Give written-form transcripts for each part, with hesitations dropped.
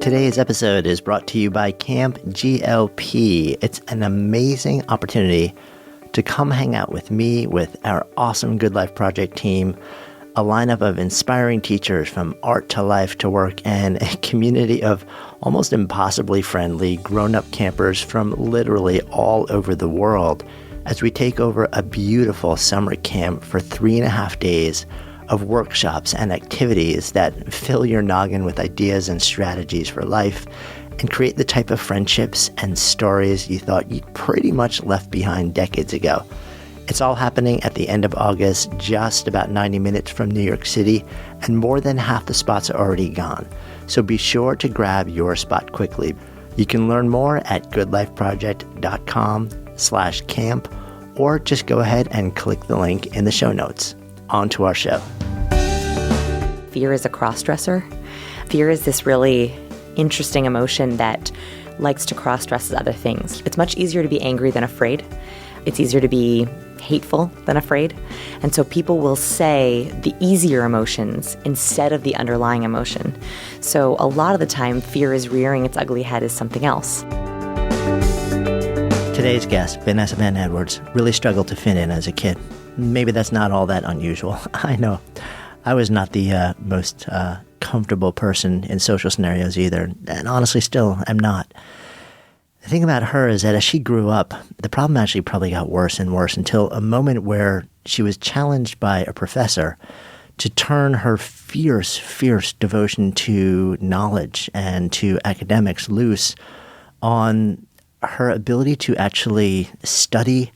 Today's episode is brought to you by Camp GLP. It's an amazing opportunity to come hang out with me, with our awesome Good Life Project team, a lineup of inspiring teachers from art to life to work, and a community of almost impossibly friendly grown-up campers from literally all over the world as we take over a beautiful summer camp for 3.5 days of workshops and activities that fill your noggin with ideas and strategies for life and create the type of friendships and stories you thought you'd pretty much left behind decades ago. It's all happening at the end of August, just about 90 minutes from New York City, and more than half the spots are already gone. So be sure to grab your spot quickly. You can learn more at goodlifeproject.com/camp, or just go ahead and click the link in the show notes. On to our show. Fear is a cross-dresser. Fear is this really interesting emotion that likes to cross-dress other things. It's much easier to be angry than afraid. It's easier to be hateful than afraid. And so people will say the easier emotions instead of the underlying emotion. So a lot of the time, fear is rearing its ugly head as something else. Today's guest, Vanessa Van Edwards, really struggled to fit in as a kid. Maybe that's not all that unusual. I know. I was not the most comfortable person in social scenarios either, and honestly still am not. The thing about her is that as she grew up, the problem actually probably got worse and worse until a moment where she was challenged by a professor to turn her fierce devotion to knowledge and to academics loose on her ability to actually study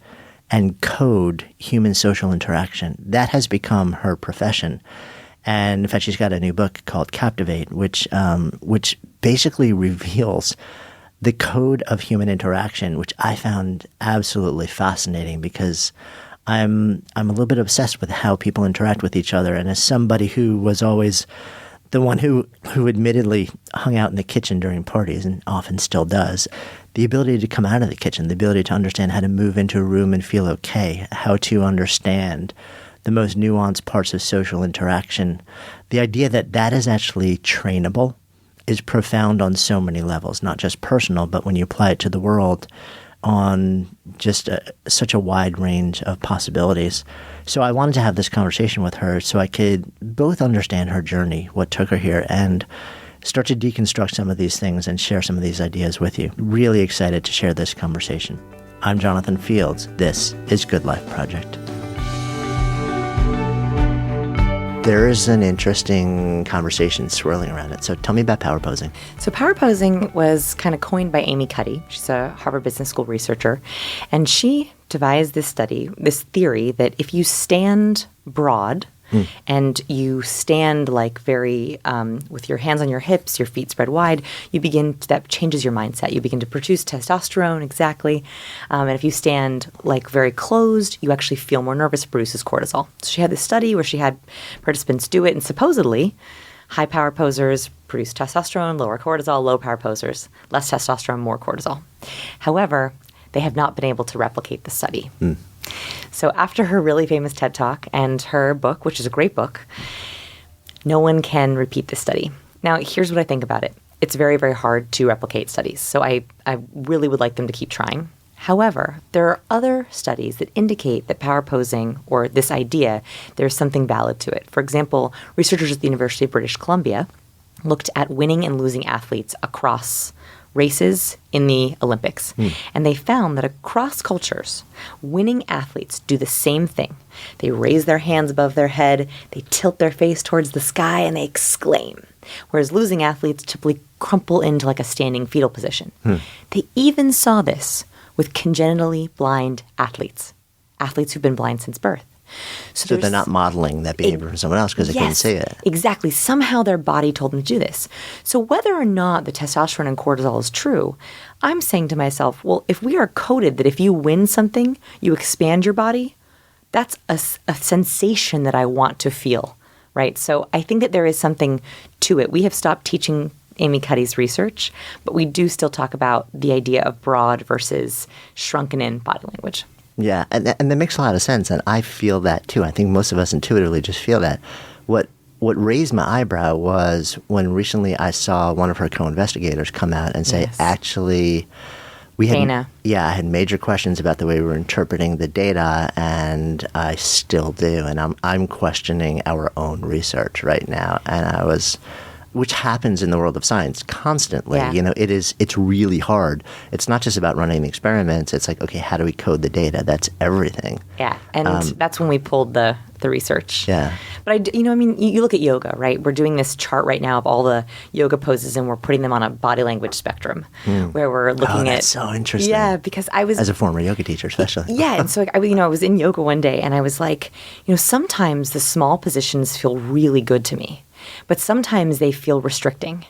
and code human social interaction. That has become her profession. And in fact, she's got a new book called Captivate, which basically reveals the code of human interaction, which I found absolutely fascinating because I'm a little bit obsessed with how people interact with each other. And as somebody who was always the one who admittedly hung out in the kitchen during parties and often still does, the ability to come out of the kitchen, the ability to understand how to move into a room and feel okay, how to understand the most nuanced parts of social interaction, the idea that that is actually trainable is profound on so many levels, not just personal, but when you apply it to the world on just such a wide range of possibilities. So I wanted to have this conversation with her so I could both understand her journey, what took her here, and start to deconstruct some of these things and share some of these ideas with you. Really excited to share this conversation. I'm Jonathan Fields. This is Good Life Project. There is an interesting conversation swirling around it. So tell me about power posing. So power posing was kind of coined by Amy Cuddy. She's a Harvard Business School researcher. And she devised this theory that if you stand broad and you stand like very with your hands on your hips, your feet spread wide, that changes your mindset. You begin to produce testosterone, exactly. And if you stand like very closed, you actually feel more nervous, produces cortisol. So she had this study where she had participants do it, and supposedly high power posers produce testosterone, lower cortisol, low power posers, less testosterone, more cortisol. However, they have not been able to replicate the study. So after her really famous TED Talk and her book, which is a great book, no one can repeat this study. Now, here's what I think about it. It's very, very hard to replicate studies. So I really would like them to keep trying. However, there are other studies that indicate that power posing, or this idea, there's something valid to it. For example, researchers at the University of British Columbia looked at winning and losing athletes across races in the Olympics. And they found that across cultures, winning athletes do the same thing. They raise their hands above their head, they tilt their face towards the sky, and they exclaim. Whereas losing athletes typically crumple into like a standing fetal position. They even saw this with congenitally blind athletes who've been blind since birth. So they're not modeling that behavior from someone else because they couldn't see it. Exactly. Somehow their body told them to do this. So whether or not the testosterone and cortisol is true, I'm saying to myself, well, if we are coded that if you win something, you expand your body, that's a sensation that I want to feel, right? So I think that there is something to it. We have stopped teaching Amy Cuddy's research, but we do still talk about the idea of broad versus shrunken in body language. Yeah, and that makes a lot of sense, and I feel that too. I think most of us intuitively just feel that. What what raised my eyebrow was when recently I saw one of her co-investigators come out and say, Yes. actually, we had, Dana. I had major questions about the way we were interpreting the data, and I still do. And I'm questioning our own research right now. And which happens in the world of science constantly. Yeah. You know, it's really hard. It's not just about running the experiments. It's like, okay, how do we code the data? That's everything. Yeah, and that's when we pulled the research. Yeah. But you look at yoga, right? We're doing this chart right now of all the yoga poses, and we're putting them on a body language spectrum, where we're looking at. That's so interesting. Yeah, because I was as a former yoga teacher, especially. Yeah, and so I was in yoga one day, and I was like, sometimes the small positions feel really good to me, but sometimes they feel restricting.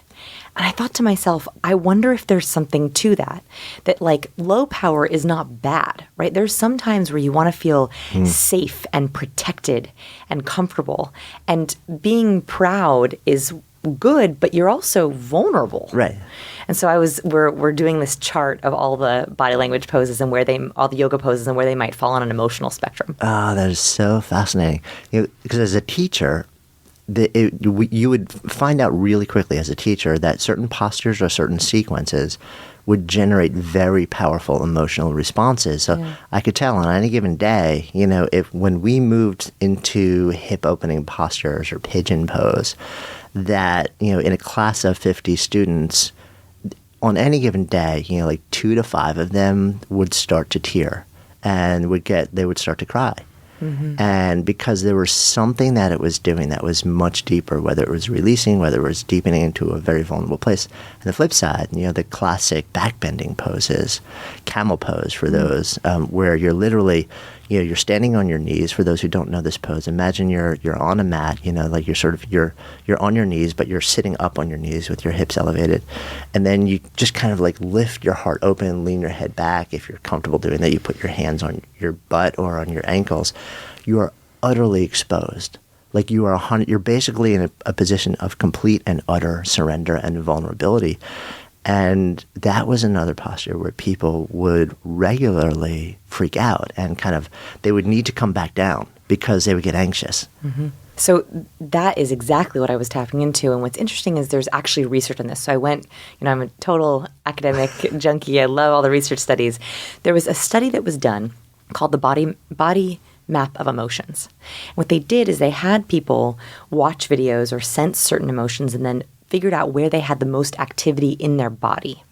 And I thought to myself, I wonder if there's something to that like low power is not bad, right? There's some times where you want to feel safe and protected and comfortable. And being proud is good, but you're also vulnerable. Right. And so we're doing this chart of all the body language poses and all the yoga poses and where they might fall on an emotional spectrum. Oh, that is so fascinating. Because as a teacher, you would find out really quickly as a teacher that certain postures or certain sequences would generate very powerful emotional responses. So I could tell on any given day, if when we moved into hip opening postures or pigeon pose, that, in a class of 50 students, on any given day, like 2 to 5 of them would start to tear and they would start to cry. Mm-hmm. And because there was something that it was doing that was much deeper, whether it was releasing, whether it was deepening into a very vulnerable place. And the flip side, the classic backbending poses, Camel Pose for those, where you're literally, you're standing on your knees. For those who don't know this pose, imagine you're on a mat, like you're on your knees, but you're sitting up on your knees with your hips elevated. And then you just kind of like lift your heart open, lean your head back. If you're comfortable doing that, you put your hands on your butt or on your ankles. You are utterly exposed. Like you're basically in a position of complete and utter surrender and vulnerability. And that was another posture where people would regularly freak out and they would need to come back down because they would get anxious. Mm-hmm. So that is exactly what I was tapping into. And what's interesting is there's actually research on this. So I went, I'm a total academic junkie. I love all the research studies. There was a study that was done called the body map of emotions. What they did is they had people watch videos or sense certain emotions and then figured out where they had the most activity in their body.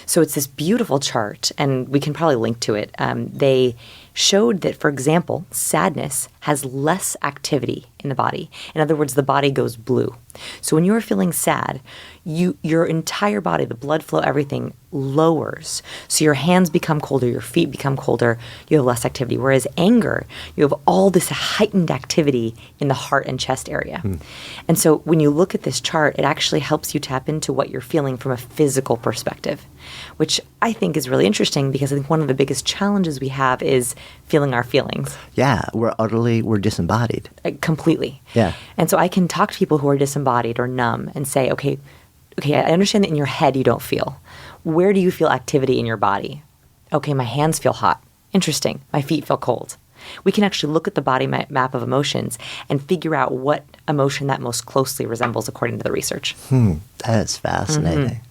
So it's this beautiful chart, and we can probably link to it. They showed that, for example, sadness has less activity in the body. In other words, the body goes blue. So when you're feeling sad, your entire body, the blood flow, everything lowers. So your hands become colder, your feet become colder, you have less activity. Whereas anger, you have all this heightened activity in the heart and chest area. And so when you look at this chart, it actually helps you tap into what you're feeling from a physical perspective, which I think is really interesting because I think one of the biggest challenges we have is feeling our feelings. Yeah, we're disembodied. Completely. Yeah. And so I can talk to people who are disembodied or numb and say, okay, I understand that in your head you don't feel. Where do you feel activity in your body? Okay, my hands feel hot. Interesting. My feet feel cold. We can actually look at the body map of emotions and figure out what emotion that most closely resembles according to the research. That is fascinating.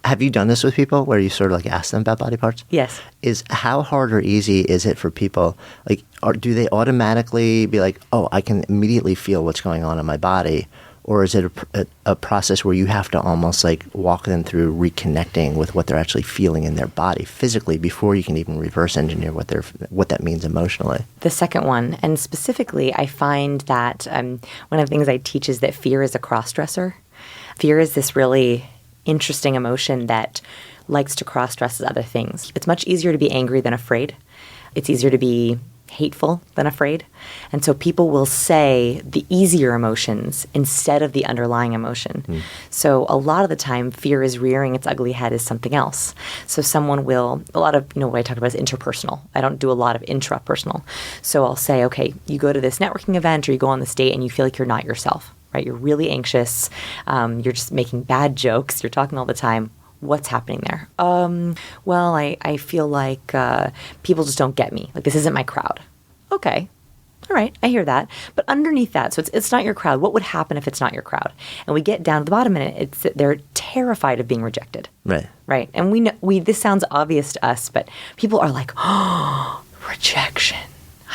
Have you done this with people where you sort of ask them about body parts? Yes. How hard or easy is it for people, do they automatically be like, oh, I can immediately feel what's going on in my body? Or is it a process where you have to almost walk them through reconnecting with what they're actually feeling in their body physically before you can even reverse engineer what that means emotionally? The second one, and specifically, I find that one of the things I teach is that fear is a cross-dresser. Fear is this really interesting emotion that likes to cross-dress other things. It's much easier to be angry than afraid. It's easier to be hateful than afraid. And so people will say the easier emotions instead of the underlying emotion. So a lot of the time, fear is rearing its ugly head as something else. So someone will, a lot of, what I talk about is interpersonal. I don't do a lot of intrapersonal. So I'll say, okay, you go to this networking event or you go on this date and you feel like you're not yourself, right? You're really anxious. You're just making bad jokes. You're talking all the time. What's happening there? I feel like people just don't get me. This isn't my crowd. Okay. all right, I hear that. But underneath that, so it's not your crowd. What would happen if it's not your crowd? And we get down to the bottom, and it's that they're terrified of being rejected. Right. Right. And we know this sounds obvious to us, but people are like, oh, rejection.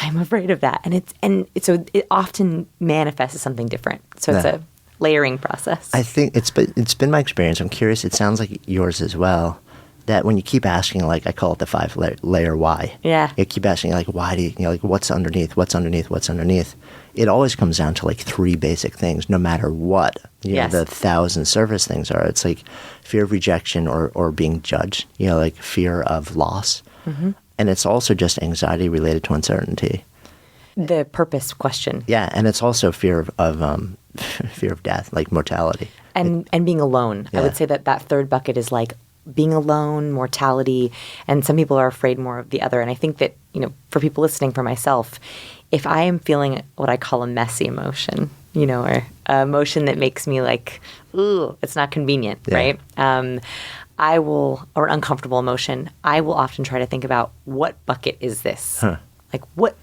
I'm afraid of that. So it often manifests as something different. So it's a layering process. I think it's been my experience. I'm curious. It sounds like yours as well. That when you keep asking, like I call it the 5-layer why. Yeah. You keep asking, like, why do you, like, what's underneath? What's underneath? What's underneath? It always comes down to like 3 basic things, no matter what know, the 1,000 surface things are. It's like fear of rejection or being judged, like fear of loss. Mm-hmm. And it's also just anxiety related to uncertainty. The purpose question. Yeah, and it's also fear of fear of death, like mortality. And being alone. Yeah. I would say that third bucket is like being alone, mortality, and some people are afraid more of the other. And I think that, for people listening, for myself, if I am feeling what I call a messy emotion, or an emotion that makes me like, ooh, it's not convenient, right? I will, or an uncomfortable emotion, I will often try to think about what bucket is this? Huh. Like what's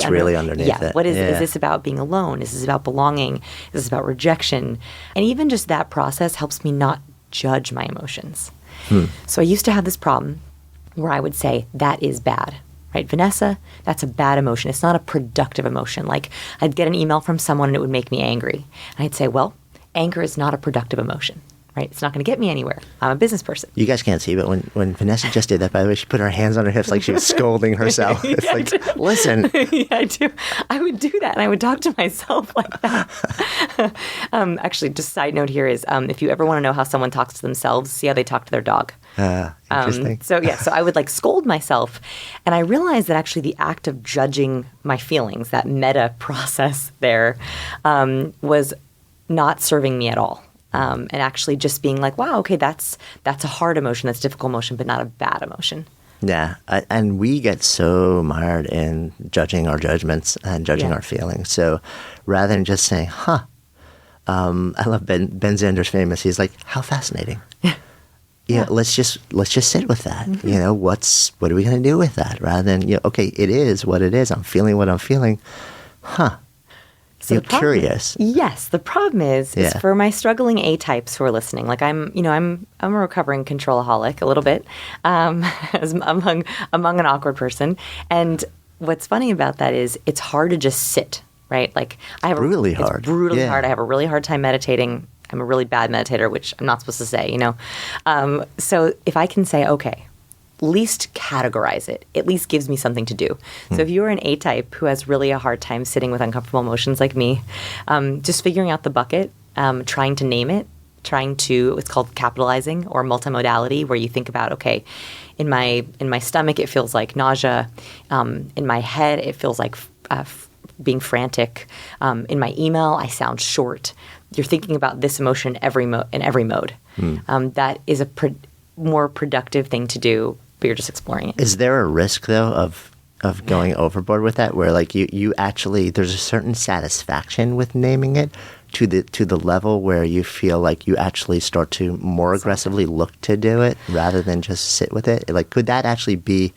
really underneath it? Yeah, is this about being alone? Is this about belonging? Is this about rejection? And even just that process helps me not judge my emotions. So I used to have this problem where I would say, that is bad, right? Vanessa, that's a bad emotion. It's not a productive emotion. Like I'd get an email from someone and it would make me angry. And I'd say, well, anger is not a productive emotion. Right? It's not going to get me anywhere. I'm a business person. You guys can't see, but when Vanessa just did that, by the way, she put her hands on her hips like she was scolding herself. It's like, listen. Yeah, I do. I would do that, and I would talk to myself like that. Actually, just side note here is if you ever want to know how someone talks to themselves, see how they talk to their dog. Interesting. So I would like scold myself, and I realized that actually the act of judging my feelings, that meta process there, was not serving me at all. And actually just being like, wow, okay, that's a hard emotion, that's a difficult emotion, but not a bad emotion. Yeah, and we get so mired in judging our judgments and judging our feelings. So rather than just saying, I love Ben Zander's famous. He's like, how fascinating. Let's just sit with that. Mm-hmm. What are we going to do with that? Rather than, okay, it is what it is. I'm feeling what I'm feeling. So you're curious. Yes. The problem is for my struggling A-types who are listening, like I'm a recovering controlaholic a little bit, as among an awkward person. And what's funny about that is it's hard to just sit, right? Like I have brutally hard. It's brutally hard. I have a really hard time meditating. I'm a really bad meditator, which I'm not supposed to say, So if I can say, okay, at least categorize it. At least gives me something to do. So if you're an A-type who has really a hard time sitting with uncomfortable emotions like me, just figuring out the bucket, trying to name it, it's called capitalizing or multimodality, where you think about, okay, in my stomach it feels like nausea, in my head it feels like being frantic, in my email I sound short. You're thinking about this emotion in every mode. That is a more productive thing to do. But you're just exploring it. Is there a risk, though, of going overboard with that, where like you actually there's a certain satisfaction with naming it to the level where you feel like you actually start to more aggressively look to do it rather than just sit with it? Like, could that actually be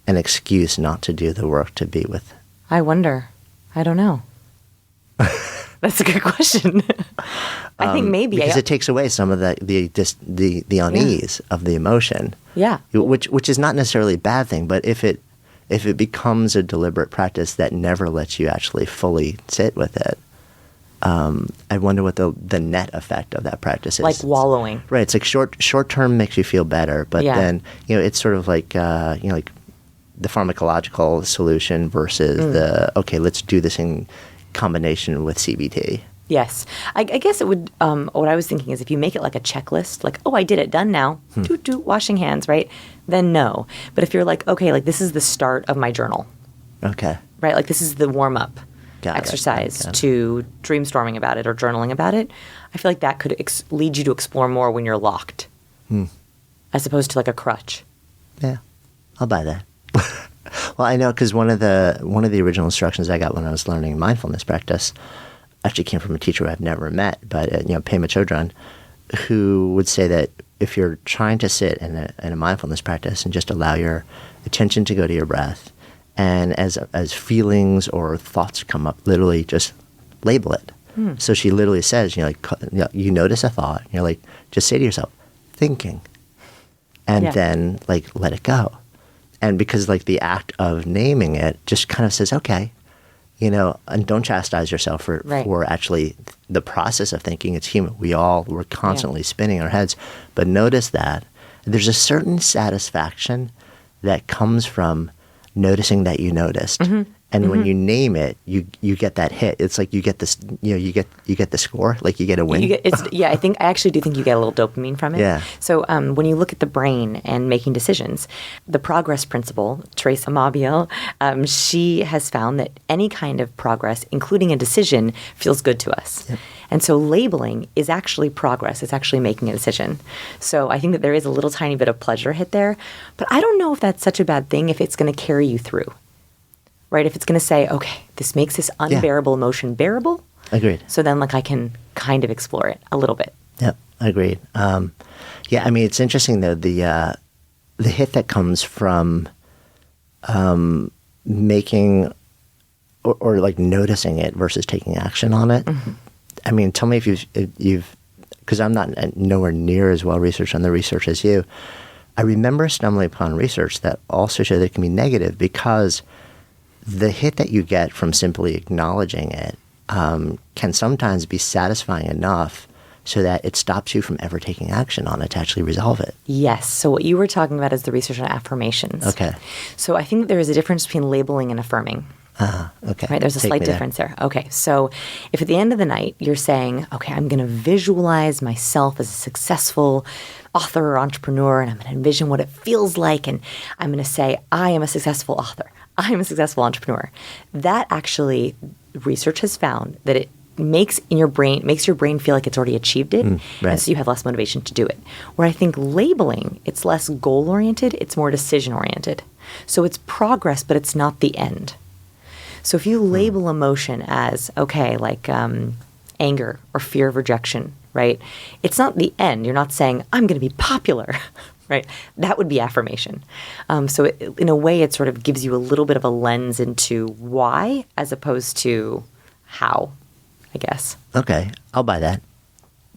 an excuse not to do the work to be with? I wonder. I don't know. That's a good question. I think maybe because it takes away some of the unease of the emotion. Yeah, which is not necessarily a bad thing, but if it becomes a deliberate practice that never lets you actually fully sit with it, I wonder what the net effect of that practice is. Like wallowing, right? It's like short term makes you feel better, but then it's sort of like like the pharmacological solution versus the let's do this in combination with CBT. Yes. I guess it would, what I was thinking is if you make it like a checklist, like, oh, I did it, done now, washing hands, right? Then no. But if you're like, okay, like this is the start of my journal. Okay. Right? Like this is the warm-up exercise to dreamstorming about it or journaling about it. I feel like that could lead you to explore more when you're locked as opposed to like a crutch. Yeah. I'll buy that. Well, I know because one of the original instructions I got when I was learning mindfulness practice actually came from a teacher I've never met, but Pema Chodron, who would say that if you're trying to sit in a mindfulness practice and just allow your attention to go to your breath And as feelings or thoughts come up, literally just label it. So she literally says, you notice a thought, and you're like, just say to yourself, thinking, and then like let it go. And because like the act of naming it just kind of says, okay, and don't chastise yourself for actually the process of thinking. It's human. We're constantly spinning our heads, but notice that there's a certain satisfaction that comes from noticing that you noticed. And when you name it, you get that hit. It's like you get this, you get the score, like you get a win. I actually do think you get a little dopamine from it. Yeah. So when you look at the brain and making decisions, the progress principle, Teresa Mabiel, she has found that any kind of progress, including a decision, feels good to us. Yep. And so labeling is actually progress. It's actually making a decision. So I think that there is a little tiny bit of pleasure hit there. But I don't know if that's such a bad thing if it's going to carry you through. Right? If it's going to say, okay, this makes this unbearable emotion bearable. Agreed. So then like I can kind of explore it a little bit. Yep, agreed. It's interesting though, the hit that comes from making or like noticing it versus taking action on it. I mean, tell me if you've because I'm not nowhere near as well researched on the research as you. I remember stumbling upon research that also showed that it can be negative because the hit that you get from simply acknowledging it can sometimes be satisfying enough so that it stops you from ever taking action on it to actually resolve it. Yes. So what you were talking about is the research on affirmations. Okay. So I think there is a difference between labeling and affirming. Okay. Right? There's a slight difference there. Okay. So if at the end of the night you're saying, okay, I'm going to visualize myself as a successful author or entrepreneur, and I'm going to envision what it feels like, and I'm going to say, I am a successful author. I'm a successful entrepreneur. That actually, research has found that it makes your brain feel like it's already achieved it, and so you have less motivation to do it. Where I think labeling, it's less goal-oriented, it's more decision-oriented. So it's progress, but it's not the end. So if you label emotion as, okay, like anger or fear of rejection, right? It's not the end. You're not saying, I'm going to be popular, right? That would be affirmation. So in a way, it sort of gives you a little bit of a lens into why as opposed to how, I guess. Okay, I'll buy that.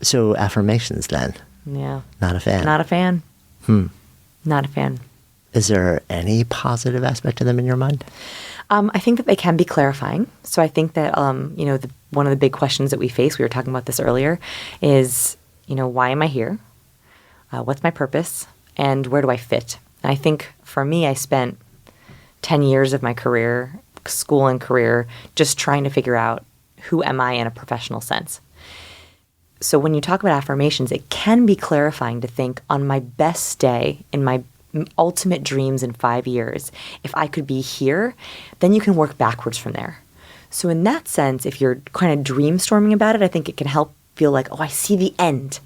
So affirmations then? Yeah. Not a fan? Not a fan. Not a fan. Is there any positive aspect to them in your mind? I think that they can be clarifying. So I think that, one of the big questions that we face, we were talking about this earlier, is, why am I here? What's my purpose? And where do I fit? And I think for me, I spent 10 years of my career, school and career, just trying to figure out who am I in a professional sense. So when you talk about affirmations, it can be clarifying to think on my best day, in my ultimate dreams in 5 years, if I could be here, then you can work backwards from there. So in that sense, if you're kind of dreamstorming about it, I think it can help feel like, oh, I see the end.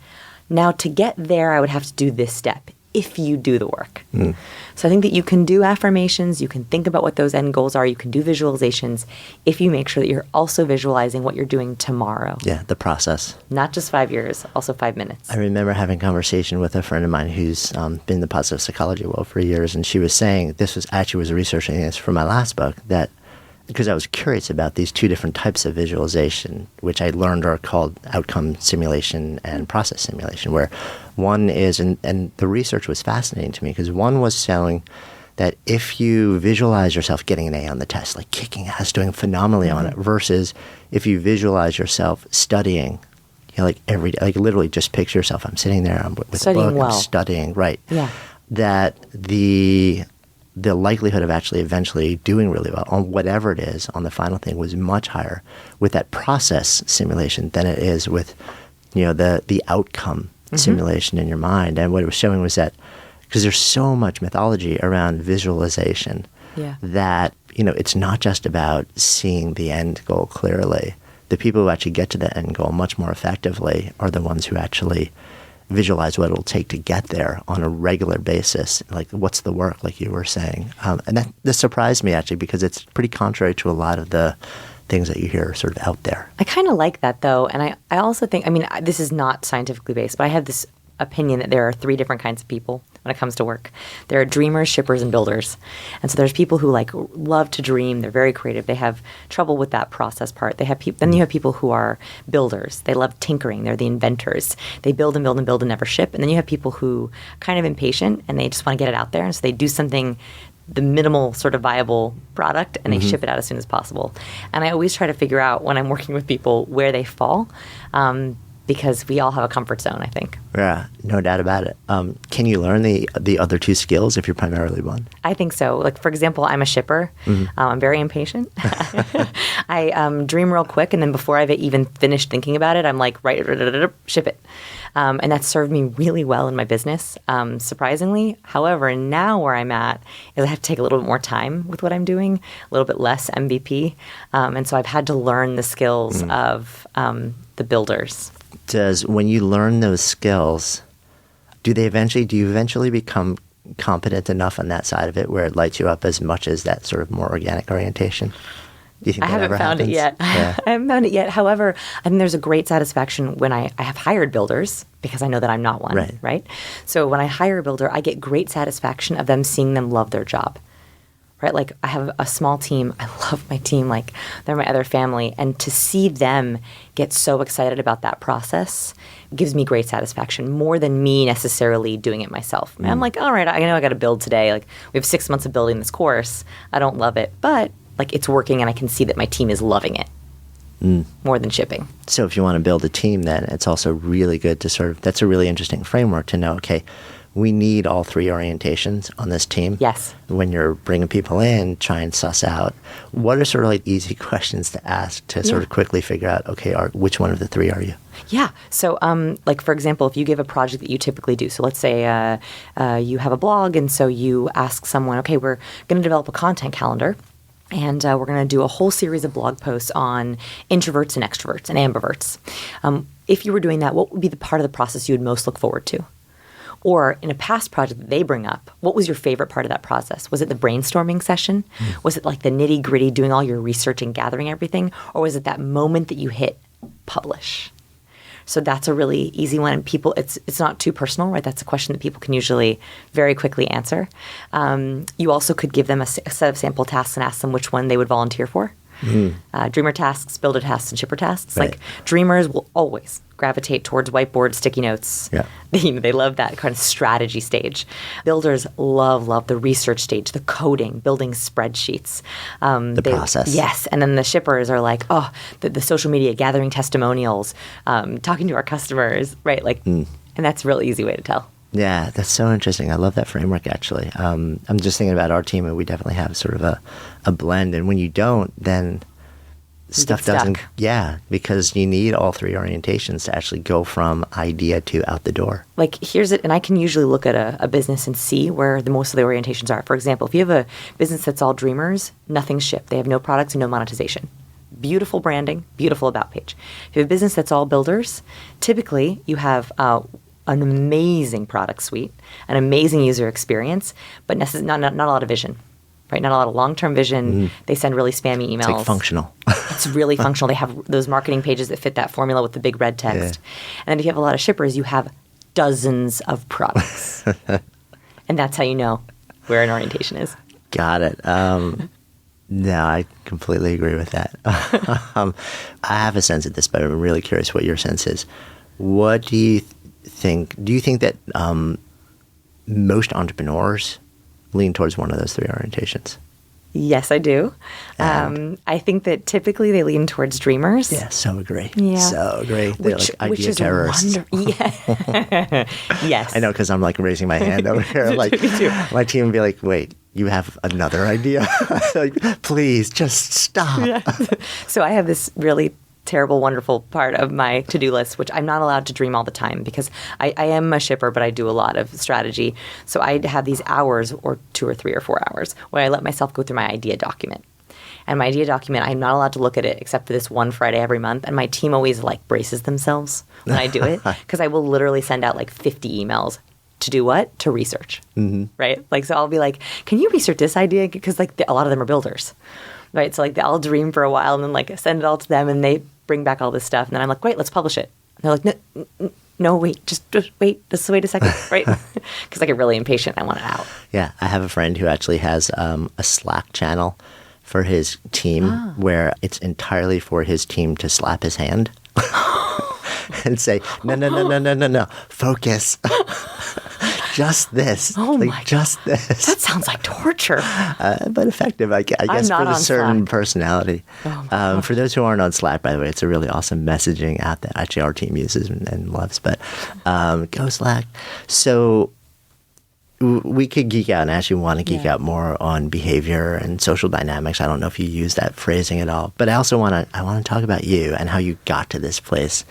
Now to get there, I would have to do this step if you do the work. So I think that you can do affirmations, you can think about what those end goals are, you can do visualizations if you make sure that you're also visualizing what you're doing tomorrow. Yeah, the process. Not just 5 years, also 5 minutes. I remember having a conversation with a friend of mine who's been in the positive psychology world for years, and she was saying, this was researching this for my last book, that because I was curious about these two different types of visualization, which I learned are called outcome simulation and process simulation, where one is, and the research was fascinating to me, because one was showing that if you visualize yourself getting an A on the test, like kicking ass, doing phenomenally on it, versus if you visualize yourself studying, like every day, like literally just picture yourself, I'm sitting there, I'm with studying a book, well. I'm studying, right. Yeah. That the likelihood of actually eventually doing really well on whatever it is on the final thing was much higher with that process simulation than it is with, the outcome simulation in your mind. And what it was showing was that, because there's so much mythology around visualization, that, it's not just about seeing the end goal clearly. The people who actually get to the end goal much more effectively are the ones who actually visualize what it'll take to get there on a regular basis. Like, what's the work, like you were saying. And that surprised me, actually, because it's pretty contrary to a lot of the things that you hear sort of out there. I kind of like that, though. And I also think, this is not scientifically based, but I have this opinion that there are 3 different kinds of people when it comes to work. There are dreamers, shippers, and builders. And so there's people who like love to dream. They're very creative. They have trouble with that process part. Then you have people who are builders. They love tinkering. They're the inventors. They build and build and build and never ship. And then you have people who are kind of impatient and they just want to get it out there. And so they do something, the minimal sort of viable product, and they ship it out as soon as possible. And I always try to figure out when I'm working with people where they fall, because we all have a comfort zone, I think. Yeah, no doubt about it. Can you learn the other two skills if you're primarily one? I think so. Like, for example, I'm a shipper. I'm very impatient. I dream real quick, and then before I've even finished thinking about it, I'm like, right, ship it. And that served me really well in my business, surprisingly. However, now where I'm at is I have to take a little bit more time with what I'm doing, a little bit less MVP. And so I've had to learn the skills of the builders. When you learn those skills, do you eventually become competent enough on that side of it where it lights you up as much as that sort of more organic orientation? Do you think I haven't found it yet. Yeah. I haven't found it yet. However, I think there's a great satisfaction when I have hired builders, because I know that I'm not one, right? So when I hire a builder, I get great satisfaction of them seeing them love their job. Right? Like, I have a small team. I love my team. Like, they're my other family. And to see them get so excited about that process gives me great satisfaction, more than me necessarily doing it myself. And I'm like, all right, I know I got to build today. Like, we have 6 months of building this course. I don't love it, but like, it's working, and I can see that my team is loving it more than shipping. So if you want to build a team, then it's also really good to that's a really interesting framework to know, okay, we need all three orientations on this team. Yes. When you're bringing people in, try and suss out what are sort of like easy questions to ask to sort of quickly figure out, okay, which one of the three are you? Yeah. So, like, for example, if you give a project that you typically do, so let's say you have a blog, and so you ask someone, okay, we're going to develop a content calendar. And we're going to do a whole series of blog posts on introverts and extroverts and ambiverts. If you were doing that, what would be the part of the process you would most look forward to? Or in a past project that they bring up, what was your favorite part of that process? Was it the brainstorming session? Was it like the nitty gritty, doing all your research and gathering everything? Or was it that moment that you hit publish? So that's a really easy one. And people, it's not too personal, right? That's a question that people can usually very quickly answer. You also could give them a set of sample tasks and ask them which one they would volunteer for. Dreamer tasks, builder tasks, and shipper tasks. Right. Like, dreamers will always gravitate towards whiteboard, sticky notes. Yeah. They love that kind of strategy stage. Builders love the research stage, the coding, building spreadsheets. The process. Yes. And then the shippers are like, the social media, gathering testimonials, talking to our customers, right? Like, and that's a real easy way to tell. Yeah, that's so interesting. I love that framework, actually. I'm just thinking about our team, and we definitely have sort of a blend. And when you don't, then stuff doesn't. Yeah, because you need all three orientations to actually go from idea to out the door. Like, here's it, and I can usually look at a business and see where most of the orientations are. For example, if you have a business that's all dreamers, nothing's shipped. They have no products and no monetization. Beautiful branding, beautiful about page. If you have a business that's all builders, typically you have an amazing product suite, an amazing user experience, but not a lot of vision, right? Not a lot of long-term vision. They send really spammy emails. It's like functional. It's really functional. They have those marketing pages that fit that formula with the big red text. And then if you have a lot of shippers, you have dozens of products. And that's how you know where an orientation is. Got it. No, I completely agree with that. I have a sense of this, but I'm really curious what your sense is. What do you think? Do you think that most entrepreneurs lean towards one of those three orientations? Yes, I do. I think that typically they lean towards dreamers. Yeah, so agree. Yeah. So agree. They're like idea terrorists. Yeah. Yes. I know, because I'm like raising my hand over here. Like, Me too. my team would be like, wait, you have another idea? Like, please, just stop. Yeah. So I have this really terrible, wonderful part of my to-do list, which I'm not allowed to dream all the time, because I am a shipper, but I do a lot of strategy. So I have these hours, or 2 or 3 or 4 hours, where I let myself go through my idea document. And my idea document, I'm not allowed to look at it except for this one Friday every month. And my team always like braces themselves when I do it, because I will literally send out like 50 emails. To do what? To research, right? Like, so I'll be like, can you research this idea? Because like a lot of them are builders, right? So like I'll dream for a while and then like send it all to them, and they bring back all this stuff. And then I'm like, great, let's publish it. And they're like, no, wait, just wait, just wait a second, right? Because I get really impatient. I want it out. Yeah, I have a friend who actually has a Slack channel for his team where it's entirely for his team to slap his hand and say, no, focus. Just this. Oh like, my just God. this. That sounds like torture. But effective, I guess, not for the on certain Slack. personality. For those who aren't on Slack, by the way, it's a really awesome messaging app that actually our team uses and loves. But go Slack. So we could geek out and actually want to geek out more on behavior and social dynamics. I don't know if you use that phrasing at all. But I also want to talk about you and how you got to this place.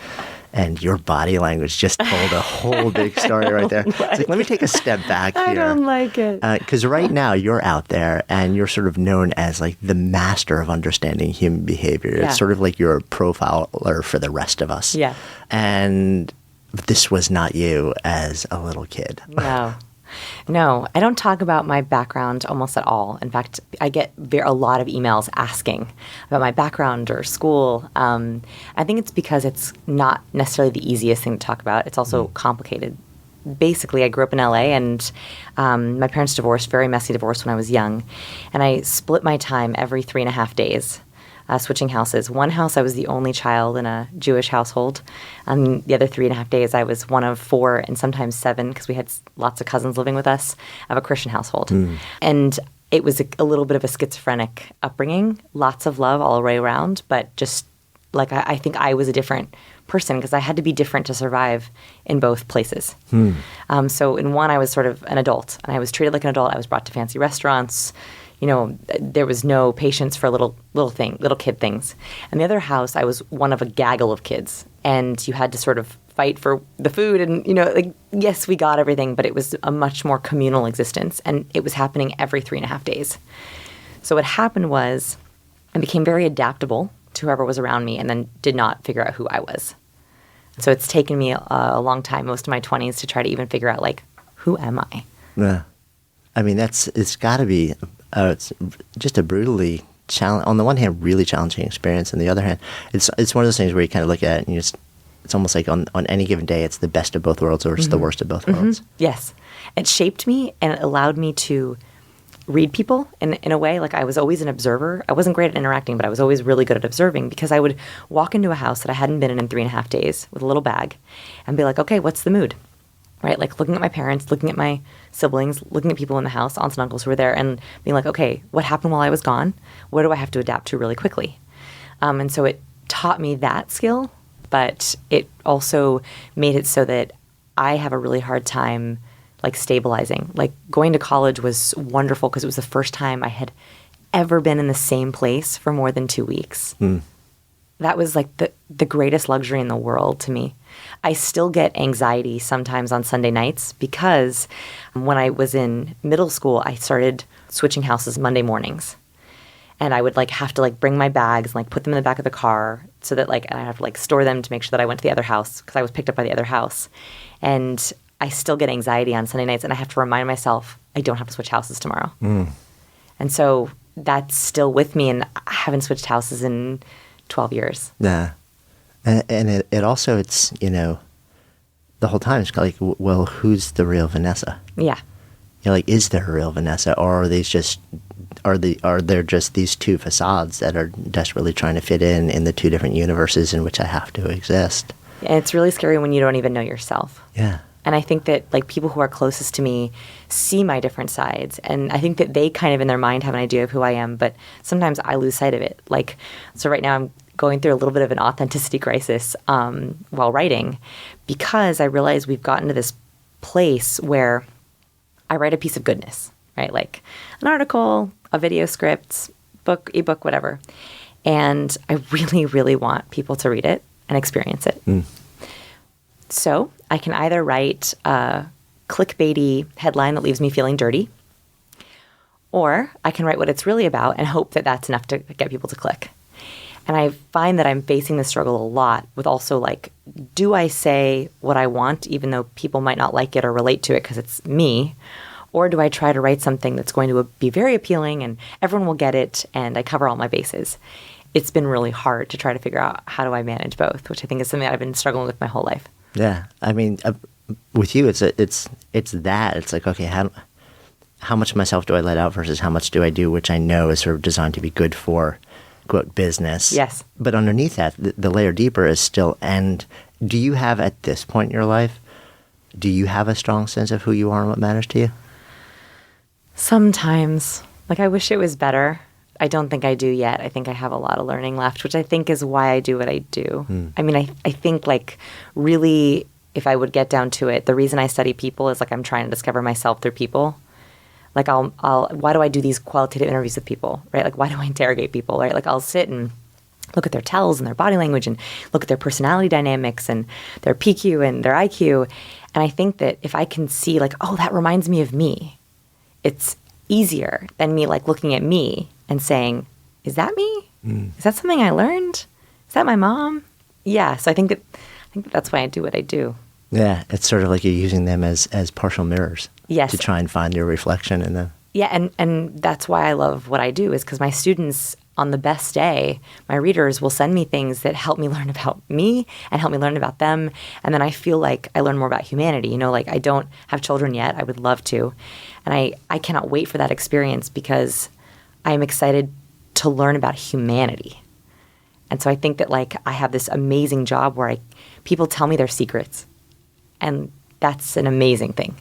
And your body language just told a whole big story right there. It's like, let me take a step back here. I don't like it. Because right now you're out there and you're sort of known as like the master of understanding human behavior. Yeah. It's sort of like you're a profiler for the rest of us. Yeah. And this was not you as a little kid. No, I don't talk about my background almost at all. In fact, I get a lot of emails asking about my background or school. I think it's because it's not necessarily the easiest thing to talk about. It's also complicated. Basically, I grew up in LA and my parents divorced, very messy divorce when I was young. And I split my time every 3.5 days. Switching houses. One house, I was the only child in a Jewish household. The other 3.5 days, I was one of 4 and sometimes 7 because we had lots of cousins living with us of a Christian household. And it was a little bit of a schizophrenic upbringing, lots of love all the way around, but just like I think I was a different person because I had to be different to survive in both places. So in one, I was sort of an adult and I was treated like an adult. I was brought to fancy restaurants. You know, there was no patience for little kid things. And the other house, I was one of a gaggle of kids, and you had to sort of fight for the food. And like yes, we got everything, but it was a much more communal existence, and it was happening every 3.5 days. So what happened was, I became very adaptable to whoever was around me, and then did not figure out who I was. So it's taken me a long time, most of my 20s, to try to even figure out like, who am I? Yeah, I mean it's got to be. It's just a brutally on the one hand, really challenging experience. On the other hand, it's one of those things where you kind of look at it and it's almost like on any given day, it's the best of both worlds or it's the worst of both worlds. Yes. It shaped me and it allowed me to read people in a way. Like I was always an observer. I wasn't great at interacting, but I was always really good at observing because I would walk into a house that I hadn't been in 3.5 days with a little bag and be like, okay, what's the mood? Right? Like looking at my parents, looking at my siblings, looking at people in the house, aunts and uncles who were there, and being like, okay, what happened while I was gone? What do I have to adapt to really quickly? And so it taught me that skill, but it also made it so that I have a really hard time like stabilizing. Like going to college was wonderful because it was the first time I had ever been in the same place for more than 2 weeks. That was like the greatest luxury in the world to me. I still get anxiety sometimes on Sunday nights because when I was in middle school, I started switching houses Monday mornings. And I would like have to like bring my bags and like put them in the back of the car so that like I have to like store them to make sure that I went to the other house because I was picked up by the other house. And I still get anxiety on Sunday nights and I have to remind myself I don't have to switch houses tomorrow. And so that's still with me, and I haven't switched houses in 12 years. Yeah. And it also, it's, the whole time it's like, well, who's the real Vanessa? Yeah. Like, is there a real Vanessa, or are these just, are there just these two facades that are desperately trying to fit in the two different universes in which I have to exist? And it's really scary when you don't even know yourself. Yeah. And I think that like people who are closest to me see my different sides. And I think that they kind of in their mind have an idea of who I am, but sometimes I lose sight of it. Like, so right now I'm going through a little bit of an authenticity crisis while writing because I realize we've gotten to this place where I write a piece of goodness, right? Like an article, a video script, book, ebook, whatever. And I really, really want people to read it and experience it. So I can either write a clickbaity headline that leaves me feeling dirty, or I can write what it's really about and hope that that's enough to get people to click. And I find that I'm facing this struggle a lot with also like, do I say what I want even though people might not like it or relate to it because it's me? Or do I try to write something that's going to be very appealing and everyone will get it and I cover all my bases? It's been really hard to try to figure out how do I manage both, which I think is something that I've been struggling with my whole life. Yeah. I mean, with you, it's that. It's like, okay, how much of myself do I let out versus how much do I do, which I know is sort of designed to be good for, quote, business. Yes. But underneath that, the layer deeper is still, and do you have at this point in your life, do you have a strong sense of who you are and what matters to you? Sometimes. Like, I wish it was better. I don't think I do yet. I think I have a lot of learning left, which I think is why I do what I do. I mean, I think, like, really, if I would get down to it, the reason I study people is, like, I'm trying to discover myself through people. Like, why do I do these qualitative interviews with people, right? Like, why do I interrogate people, right? Like, I'll sit and look at their tells and their body language and look at their personality dynamics and their PQ and their IQ. And I think that if I can see, like, oh, that reminds me of me, it's easier than me, like, looking at me and saying, is that me? Is that something I learned? Is that my mom? Yeah. So I think that's why I do what I do. Yeah. It's sort of like you're using them as partial mirrors. Yes. To try and find your reflection in them. Yeah. And that's why I love what I do, is because my students, on the best day, my readers will send me things that help me learn about me and help me learn about them. And then I feel like I learn more about humanity. You know, like, I don't have children yet. I would love to. And I cannot wait for that experience because I'm excited to learn about humanity. And so I think that, like, I have this amazing job where people tell me their secrets. And that's an amazing thing.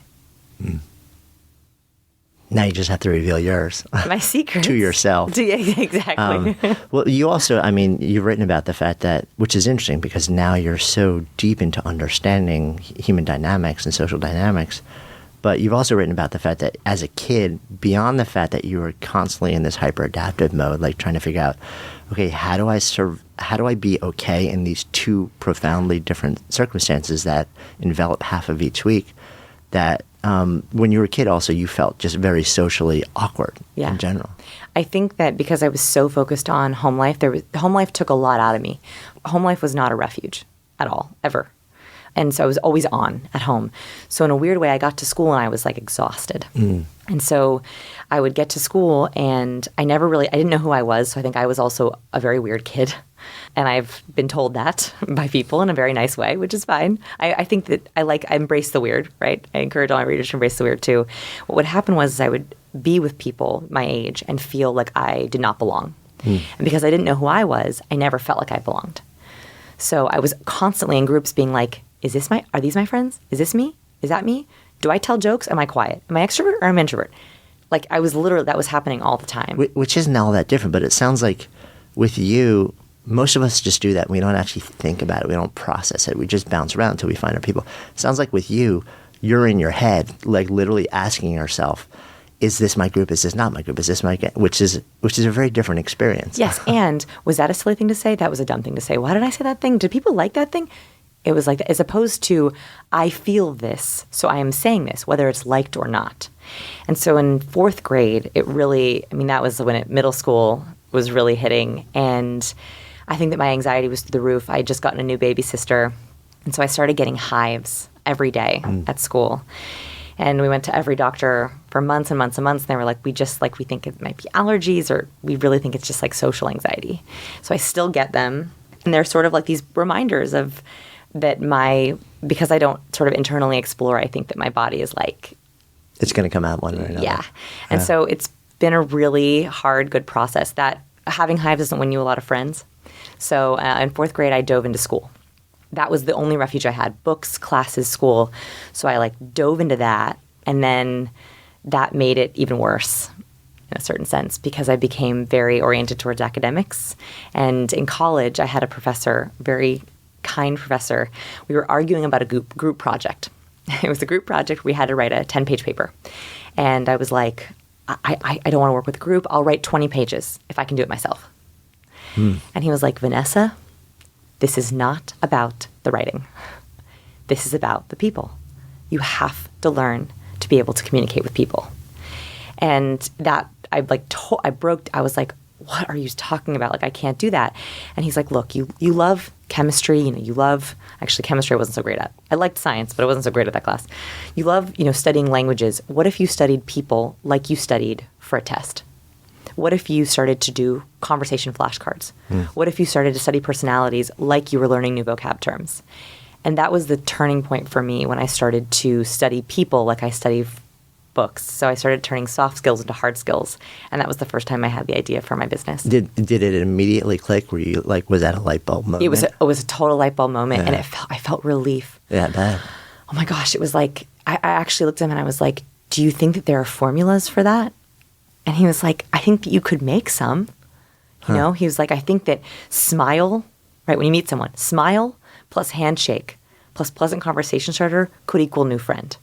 Now you just have to reveal yours. My secrets. To yourself. Exactly. Well, you also, I mean, you've written about the fact that, which is interesting because now you're so deep into understanding human dynamics and social dynamics, but you've also written about the fact that as a kid, beyond the fact that you were constantly in this hyper-adaptive mode, like trying to figure out, okay, how do I be okay in these two profoundly different circumstances that envelop half of each week, that when you were a kid also you felt just very socially awkward in general. I think that because I was so focused on home life, home life took a lot out of me. Home life was not a refuge at all, ever. And so I was always on at home. So in a weird way, I got to school and I was, like, exhausted. And so I would get to school and I didn't know who I was. So I think I was also a very weird kid. And I've been told that by people in a very nice way, which is fine. I think that I embrace the weird, right? I encourage all my readers to embrace the weird too. What would happen was I would be with people my age and feel like I did not belong. And because I didn't know who I was, I never felt like I belonged. So I was constantly in groups being like, are these my friends? Is this me? Is that me? Do I tell jokes? Am I quiet? Am I extrovert or am I introvert? Like, I was literally, that was happening all the time. Which isn't all that different, but it sounds like with you, most of us just do that. We don't actually think about it. We don't process it. We just bounce around until we find our people. It sounds like with you, you're in your head, like literally asking yourself, is this my group? Is this not my group? Is this my group? Which is a very different experience. Yes. And was that a silly thing to say? That was a dumb thing to say. Why did I say that thing? Did people like that thing? It was like that, as opposed to, I feel this, so I am saying this, whether it's liked or not. And so in fourth grade, it really, that was when middle school was really hitting. And I think that my anxiety was through the roof. I had just gotten a new baby sister. And so I started getting hives every day at school. And we went to every doctor for months and months and months. And they were like, we think it might be allergies, or we really think it's just like social anxiety. So I still get them. And they're sort of like these reminders of that because I don't sort of internally explore, I think that my body is like, it's going to come out one way or another. Yeah. And so it's been a really hard, good process. That having hives doesn't win you a lot of friends. So in fourth grade, I dove into school. That was the only refuge I had: books, classes, school. So I dove into that. And then that made it even worse in a certain sense, because I became very oriented towards academics. And in college, I had a professor, very kind professor. We were arguing about a group project. It was a group project. We had to write a 10-page paper. And I was like, I don't want to work with a group. I'll write 20 pages if I can do it myself. And he was like, Vanessa, this is not about the writing. This is about the people. You have to learn to be able to communicate with people. And that, I was like, what are you talking about? Like, I can't do that. And he's like, look, you love chemistry, actually chemistry I wasn't so great at. I liked science, but I wasn't so great at that class. You love, studying languages. What if you studied people like you studied for a test? What if you started to do conversation flashcards? What if you started to study personalities like you were learning new vocab terms? And that was the turning point for me when I started to study people like I study books. So I started turning soft skills into hard skills. And that was the first time I had the idea for my business. Did it immediately click? Were you like, was that a light bulb moment? It was a total light bulb moment. And I felt relief. Yeah, that. Oh my gosh. It was like, I actually looked at him and I was like, do you think that there are formulas for that? And he was like, I think that you could make some. You know, he was like, I think that smile, right? When you meet someone, smile plus handshake plus pleasant conversation starter could equal new friend.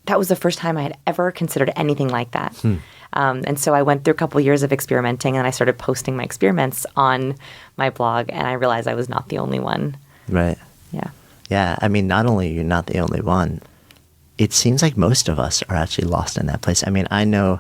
That was the first time I had ever considered anything like that. And so I went through a couple of years of experimenting, and I started posting my experiments on my blog, and I realized I was not the only one. Right. Yeah. Yeah. I mean, not only you're not the only one, it seems like most of us are actually lost in that place. I mean, I know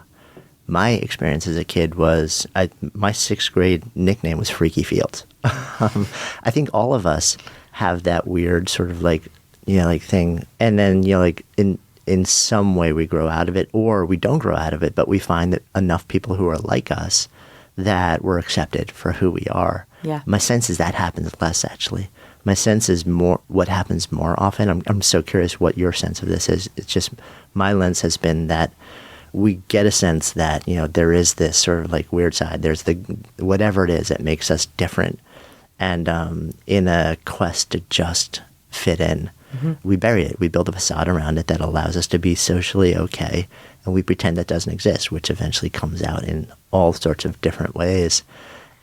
my experience as a kid was, my sixth grade nickname was Freaky Fields. I think all of us have that weird sort of like, you know, like thing. And then, you know, like in some way we grow out of it, or we don't grow out of it, but we find that enough people who are like us that we're accepted for who we are. Yeah. My sense is that happens less, actually. My sense is more what happens more often. I'm so curious what your sense of this is. It's just my lens has been that we get a sense that, you know, there is this sort of like weird side. There's the whatever it is that makes us different. And in a quest to just fit in, we bury it. We build a facade around it that allows us to be socially okay, and we pretend that doesn't exist, which eventually comes out in all sorts of different ways.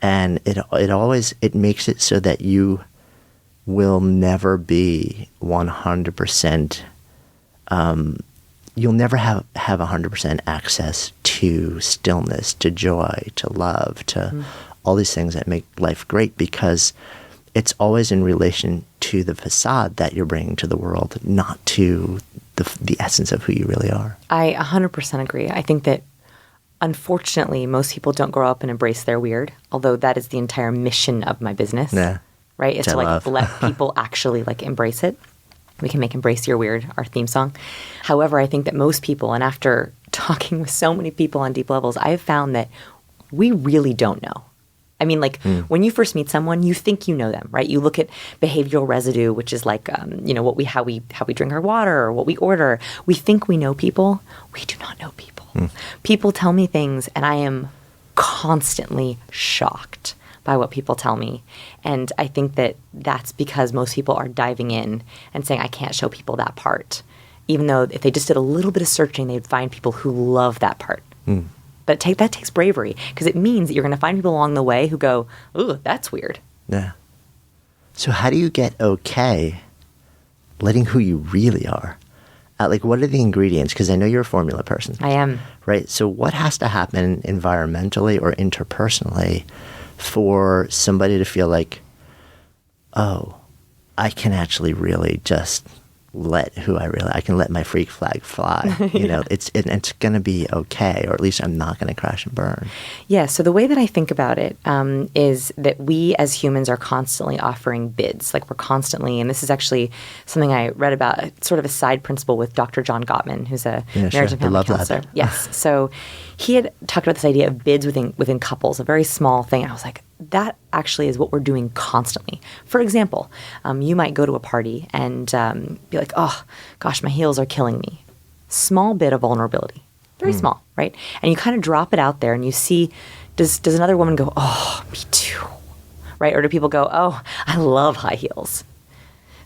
And it makes it so that you will never be 100%. You'll never have 100% access to stillness, to joy, to love, to all these things that make life great, because it's always in relation to the facade that you're bringing to the world, not to the essence of who you really are. I 100% agree. I think that unfortunately, most people don't grow up and embrace their weird, although that is the entire mission of my business. Yeah. Right? It's Which to I like love. let people actually like embrace it. We can make Embrace Your Weird our theme song. However, I think that most people, and after talking with so many people on deep levels, I have found that we really don't know. I mean, like when you first meet someone, you think you know them, right? You look at behavioral residue, which is like, you know, how we drink our water or what we order. We think we know people. We do not know people. People tell me things, and I am constantly shocked by what people tell me. And I think that that's because most people are diving in and saying, I can't show people that part. Even though if they just did a little bit of searching, they'd find people who love that part. But that takes bravery, because it means that you're going to find people along the way who go, ooh, that's weird. Yeah. So how do you get okay letting who you really are? Like, what are the ingredients? Because I know you're a formula person. I am. Right? So what has to happen environmentally or interpersonally for somebody to feel like, oh, I can actually really just I can let my freak flag fly. You know, it's going to be okay, or at least I'm not going to crash and burn. Yeah. So the way that I think about it is that we as humans are constantly offering bids. Like we're constantly, and this is actually something I read about, sort of a side principle with Dr. John Gottman, who's a marriage and family counselor. Yes. So he had talked about this idea of bids within couples, a very small thing. I was like, that actually is what we're doing constantly. For example, you might go to a party and be like, oh, gosh, my heels are killing me. Small bit of vulnerability. Very small, right? And you kind of drop it out there and you see, does another woman go, oh, me too, right? Or do people go, oh, I love high heels?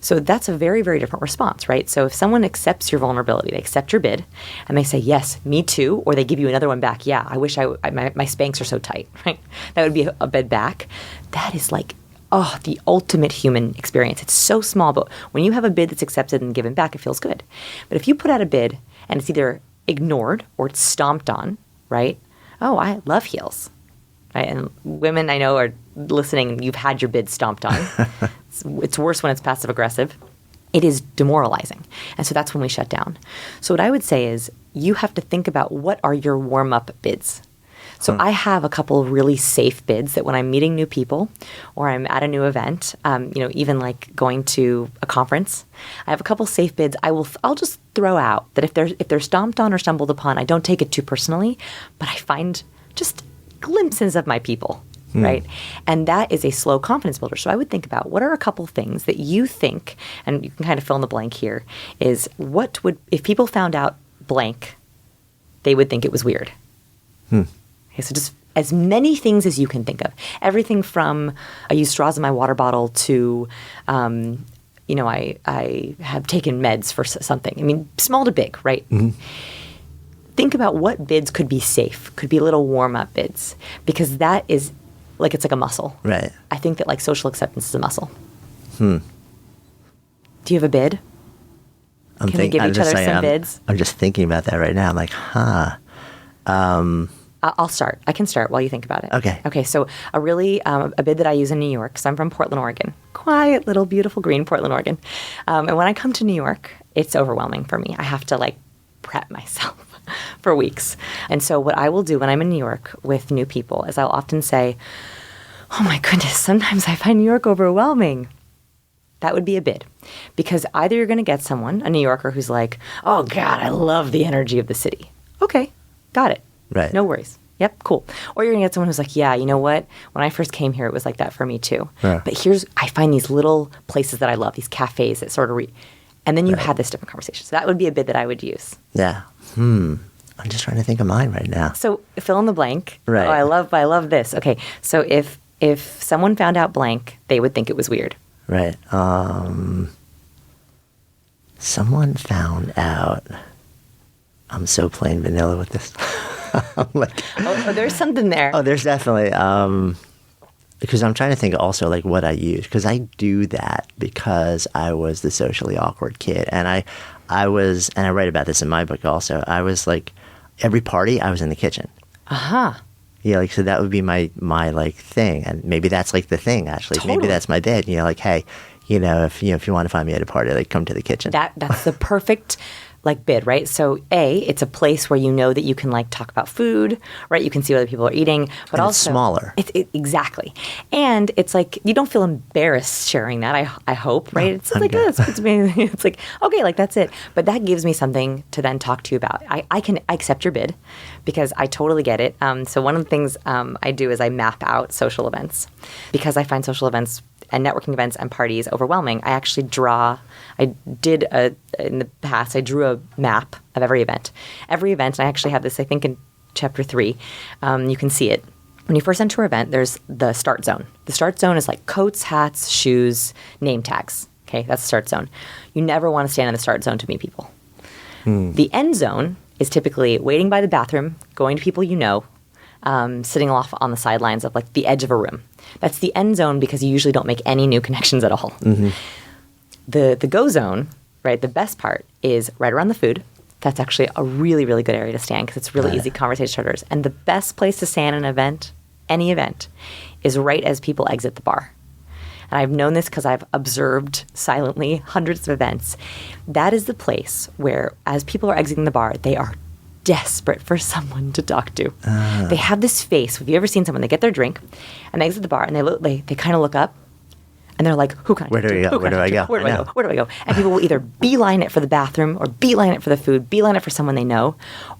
So that's a very, very different response, right? So if someone accepts your vulnerability, they accept your bid, and they say, yes, me too, or they give you another one back, yeah, I wish my Spanx are so tight, right? That would be a bid back. That is like, oh, the ultimate human experience. It's so small, but when you have a bid that's accepted and given back, it feels good. But if you put out a bid and it's either ignored or it's stomped on, right? Oh, I love heels. Right? And women I know are listening, you've had your bid stomped on. It's worse when it's passive aggressive. It is demoralizing. And so that's when we shut down. So what I would say is you have to think about what are your warm-up bids. So I have a couple of really safe bids that when I'm meeting new people or I'm at a new event, even like going to a conference, I have a couple safe bids. I'll just throw out that if they're stomped on or stumbled upon, I don't take it too personally, but I find just glimpses of my people. right? And that is a slow confidence builder. So I would think about what are a couple things that you think, and you can kind of fill in the blank here, is what would, if people found out blank, they would think it was weird. Okay, so just as many things as you can think of. Everything from I use straws in my water bottle to, I have taken meds for something. I mean, small to big, right? Think about what bids could be safe, could be little warm-up bids, because that is it's like a muscle. Right. I think that social acceptance is a muscle. Do you have a bid? Can we give each other some bids? I'm just thinking about that right now. I'm like, I'll start. I can start while you think about it. Okay. Okay, so a bid that I use in New York, because I'm from Portland, Oregon. Quiet, little, beautiful, green Portland, Oregon. And when I come to New York, it's overwhelming for me. I have to prep myself for weeks. And so what I will do when I'm in New York with new people is I'll often say, oh my goodness, sometimes I find New York overwhelming. That would be a bid. Because either you're going to get someone, a New Yorker, who's like, oh God, I love the energy of the city. Okay, got it. Right. No worries. Yep, cool. Or you're going to get someone who's like, yeah, you know what? When I first came here, it was like that for me too. Yeah. But I find these little places that I love, these cafes that sort of and then you have this different conversation. So that would be a bid that I would use. Yeah. I'm just trying to think of mine right now. So fill in the blank. Right. Oh, I love this. Okay. So if someone found out blank, they would think it was weird. Right. Someone found out. I'm so plain vanilla with this. I'm like, there's something there. Oh, there's definitely. Because I'm trying to think also what I use, because I do that because I was the socially awkward kid, and I write about this in my book also. I was every party I was in the kitchen. Yeah, so that would be my thing, and maybe that's the thing actually. Totally. Maybe that's my bid. Hey, if you want to find me at a party, come to the kitchen. That's the perfect bid, right? So it's a place where you know that you can talk about food, right? You can see what other people are eating, but and also it's smaller. Exactly, and it's you don't feel embarrassed sharing that. I hope, right? No, it's it's okay, that's it. But that gives me something to then talk to you about. I accept your bid because I totally get it. So one of the things I do is I map out social events because I find social events and networking events and parties overwhelming. I actually in the past, I drew a map of every event. Every event, and I actually have this, I think, in chapter 3. You can see it. When you first enter an event, there's the start zone. The start zone is coats, hats, shoes, name tags. Okay, that's the start zone. You never want to stand in the start zone to meet people. The end zone is typically waiting by the bathroom, going to people you know, sitting off on the sidelines of the edge of a room. That's the end zone because you usually don't make any new connections at all. The go zone, right, the best part is right around the food. That's actually a really, really good area to stand because it's really easy conversation starters. And the best place to stand an event, any event, is right as people exit the bar. And I've known this because I've observed silently hundreds of events. That is the place where, as people are exiting the bar, they are desperate for someone to talk to. They have this face. Have you ever seen someone? They get their drink and they exit the bar and they kind of look up and they're like, who can I talk to? Where do I go? Where do I go? And people will either beeline it for the bathroom or beeline it for the food, beeline it for someone they know,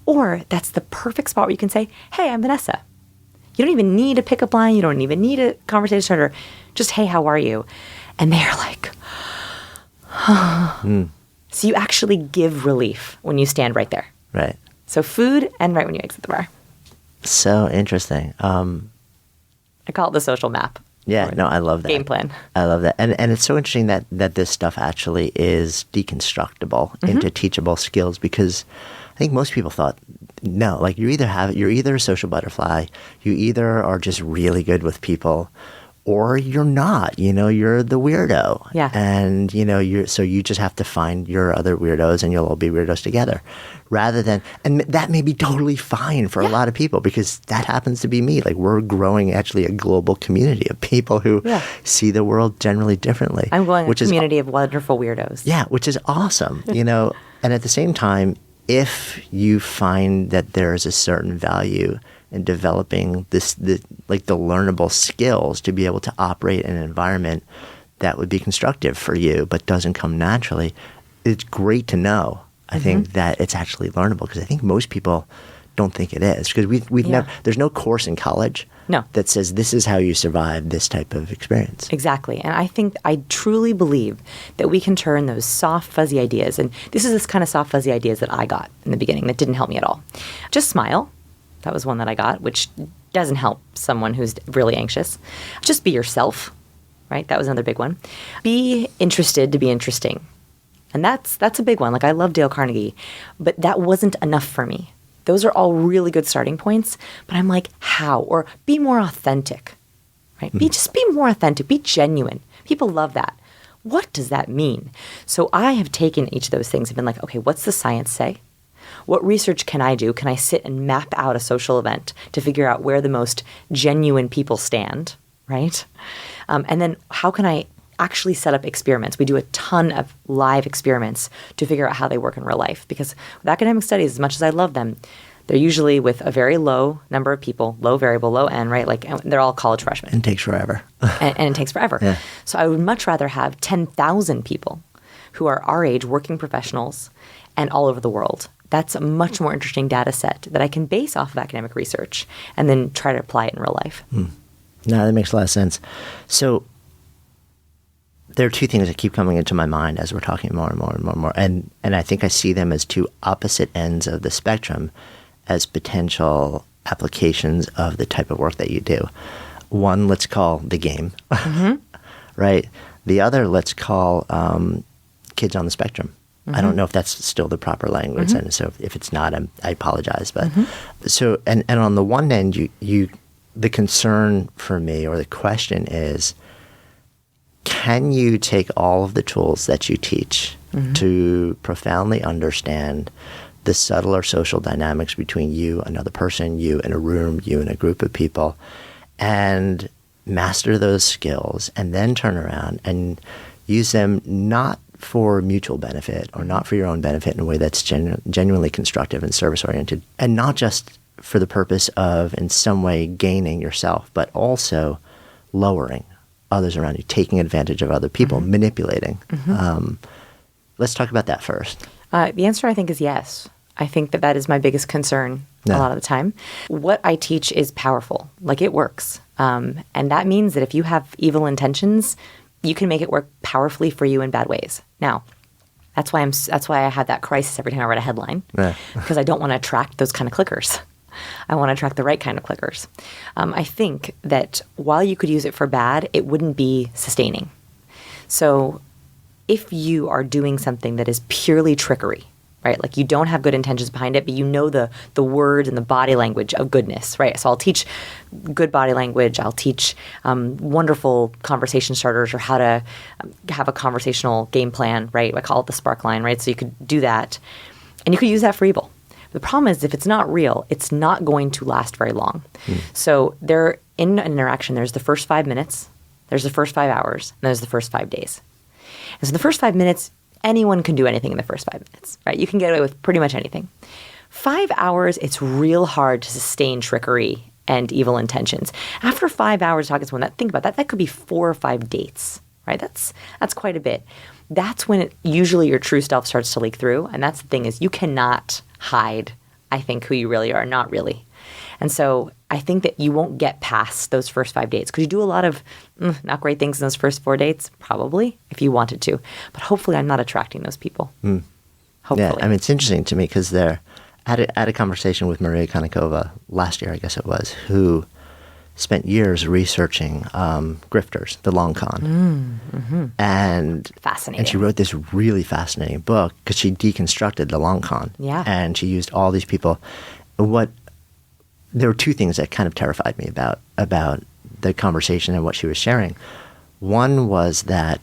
or that's the perfect spot where you can say, hey, I'm Vanessa. You don't even need a pickup line. You don't even need a conversation starter. Just, hey, how are you? And they're like, So you actually give relief when you stand right there. Right. So food and right when you exit the bar. So interesting. I call it the social map. Yeah, no, I love that. Game plan. I love that. And it's so interesting that this stuff actually is deconstructible into teachable skills, because I think most people thought, no, you're either a social butterfly, you either are just really good with people, or you're not, you're the weirdo. Yeah. And, so you just have to find your other weirdos and you'll all be weirdos together. Rather than, and that may be totally fine for a lot of people, because that happens to be me. We're growing actually a global community of people who see the world generally differently. I'm growing a community of wonderful weirdos. Yeah, which is awesome, And at the same time, if you find that there's a certain value in developing the learnable skills to be able to operate in an environment that would be constructive for you but doesn't come naturally, it's great to know. I think that it's actually learnable, because I think most people don't think it is, because we've never, there's no course in college that says this is how you survive this type of experience. Exactly. And I truly believe that we can turn those soft, fuzzy ideas, and this is this kind of soft, fuzzy ideas that I got in the beginning that didn't help me at all. Just smile. That was one that I got, which doesn't help someone who's really anxious. Just be yourself, right? That was another big one. Be interested to be interesting. And that's a big one. Like, I love Dale Carnegie, but that wasn't enough for me. Those are all really good starting points, but I'm like, how? Or be more authentic, right? Just be more authentic, be genuine. People love that. What does that mean? So I have taken each of those things and been like, okay, what's the science say? What research can I do? Can I sit and map out a social event to figure out where the most genuine people stand, right? And then how can I actually set up experiments? We do a ton of live experiments to figure out how they work in real life, because with academic studies, as much as I love them, they're usually with a very low number of people, low variable, low N, right? Like, they're all college freshmen. And it takes forever. and it takes forever. Yeah. So I would much rather have 10,000 people who are our age, working professionals, and all over the world. That's a much more interesting data set that I can base off of academic research and then try to apply it in real life. No, that makes a lot of sense. So there are two things that keep coming into my mind as we're talking more and more and more and more. And I think I see them as two opposite ends of the spectrum as potential applications of the type of work that you do. One, let's call the game, right? The other, let's call kids on the spectrum. I don't know if that's still the proper language, and so if it's not, I apologize. But so, and on the one end, you the concern for me, or the question is, can you take all of the tools that you teach to profoundly understand the subtler social dynamics between you, another person, you in a room, you in a group of people, and master those skills, and then turn around and use them not for mutual benefit or not for your own benefit in a way that's genuinely constructive and service-oriented, and not just for the purpose of in some way gaining yourself, but also lowering others around you, taking advantage of other people, manipulating. Let's talk about that first. The answer, I think, is yes. I think that is my biggest concern a lot of the time. What I teach is powerful. Like, it works. And that means that if you have evil intentions, you can make it work powerfully for you in bad ways. Now, that's why I have that crisis every time I write a headline, because I don't want to attract those kind of clickers. I want to attract the right kind of clickers. I think that while you could use it for bad, it wouldn't be sustaining. So if you are doing something that is purely trickery, right? Like, you don't have good intentions behind it, but you know the words and the body language of goodness, right? So I'll teach good body language. I'll teach wonderful conversation starters, or how to have a conversational game plan, right? I call it the spark line, right? So you could do that, and you could use that for evil. The problem is, if it's not real, it's not going to last very long. So in an interaction, there's the first 5 minutes, there's the first 5 hours, and there's the first 5 days. And so the first 5 minutes, anyone can do anything in the first 5 minutes, right? You can get away with pretty much anything. 5 hours, it's real hard to sustain trickery and evil intentions. After 5 hours talking to someone, think about that. That could be 4 or 5 dates, right? That's quite a bit. That's when usually your true self starts to leak through. And that's the thing, is you cannot hide, I think, who you really are, not really. And so I think that you won't get past those first 5 dates. Could you do a lot of not great things in those first 4 dates? Probably, if you wanted to. But hopefully I'm not attracting those people. Hopefully. Yeah, I mean, it's interesting to me, because I had a conversation with Maria Konnikova last year, I guess it was, who spent years researching grifters, the long con. And fascinating. And she wrote this really fascinating book, because she deconstructed the long con. Yeah. And she used all these people. There were two things that kind of terrified me about the conversation and what she was sharing. One was that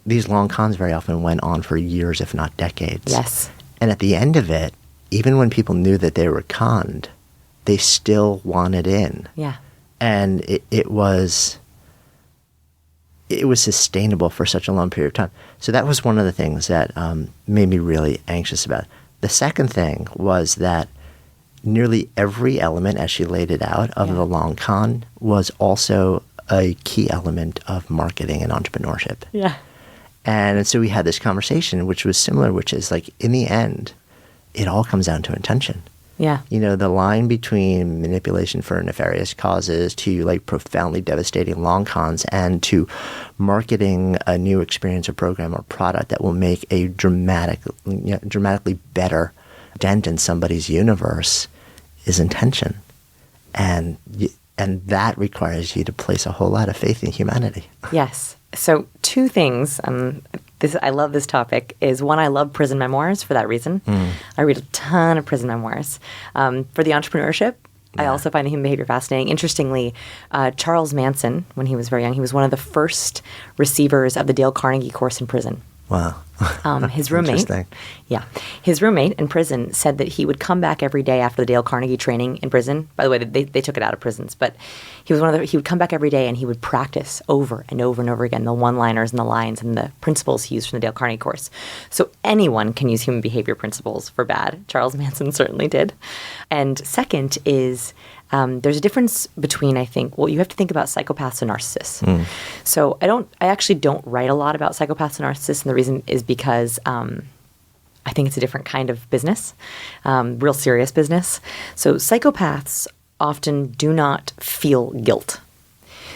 these long cons very often went on for years, if not decades. Yes. And at the end of it, even when people knew that they were conned, they still wanted in. Yeah. And it was sustainable for such a long period of time. So that was one of the things that made me really anxious about it. The second thing was that nearly every element, as she laid it out, of the long con was also a key element of marketing and entrepreneurship. Yeah. And so we had this conversation, which was similar, which is like, in the end, it all comes down to intention. Yeah. The line between manipulation for nefarious causes to like profoundly devastating long cons and to marketing a new experience or program or product that will make a dramatically better dent in somebody's universe is intention. And that requires you to place a whole lot of faith in humanity. Yes. So 2 things, I love this topic, is one, I love prison memoirs for that reason. I read a ton of prison memoirs. For the entrepreneurship, I also find the human behavior fascinating. Interestingly, Charles Manson, when he was very young, he was one of the first receivers of the Dale Carnegie course in prison. Wow. His roommate, his roommate in prison said that he would come back every day after the Dale Carnegie training in prison. By the way, they took it out of prisons, but he would come back every day and he would practice over and over and over again the one-liners and the lines and the principles he used from the Dale Carnegie course. So anyone can use human behavior principles for bad. Charles Manson certainly did. And second is there's a difference between, I think, you have to think about psychopaths and narcissists. So I actually don't write a lot about psychopaths and narcissists, and the reason is because I think it's a different kind of business, real serious business. So psychopaths often do not feel guilt.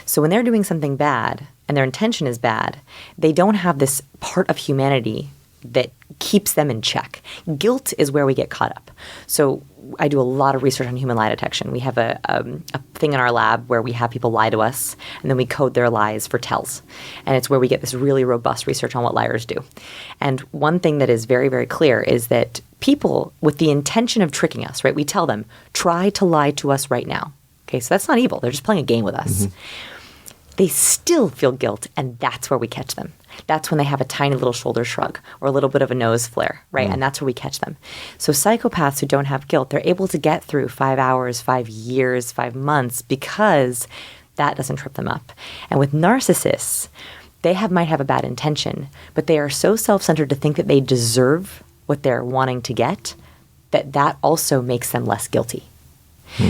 So when they're doing something bad and their intention is bad, they don't have this part of humanity that keeps them in check. Guilt is where we get caught up. So I do a lot of research on human lie detection. We have a thing in our lab where we have people lie to us, and then we code their lies for tells. And it's where we get this really robust research on what liars do. And one thing that is very, very clear is that people with the intention of tricking us, right? We tell them, try to lie to us right now. Okay, so that's not evil. They're just playing a game with us. They still feel guilt, and that's where we catch them. That's when they have a tiny little shoulder shrug or a little bit of a nose flare, right? And that's where we catch them. So psychopaths who don't have guilt, they're able to get through 5 hours, 5 years, 5 months because that doesn't trip them up. And with narcissists, they might have a bad intention, but they are so self-centered to think that they deserve what they're wanting to get that also makes them less guilty.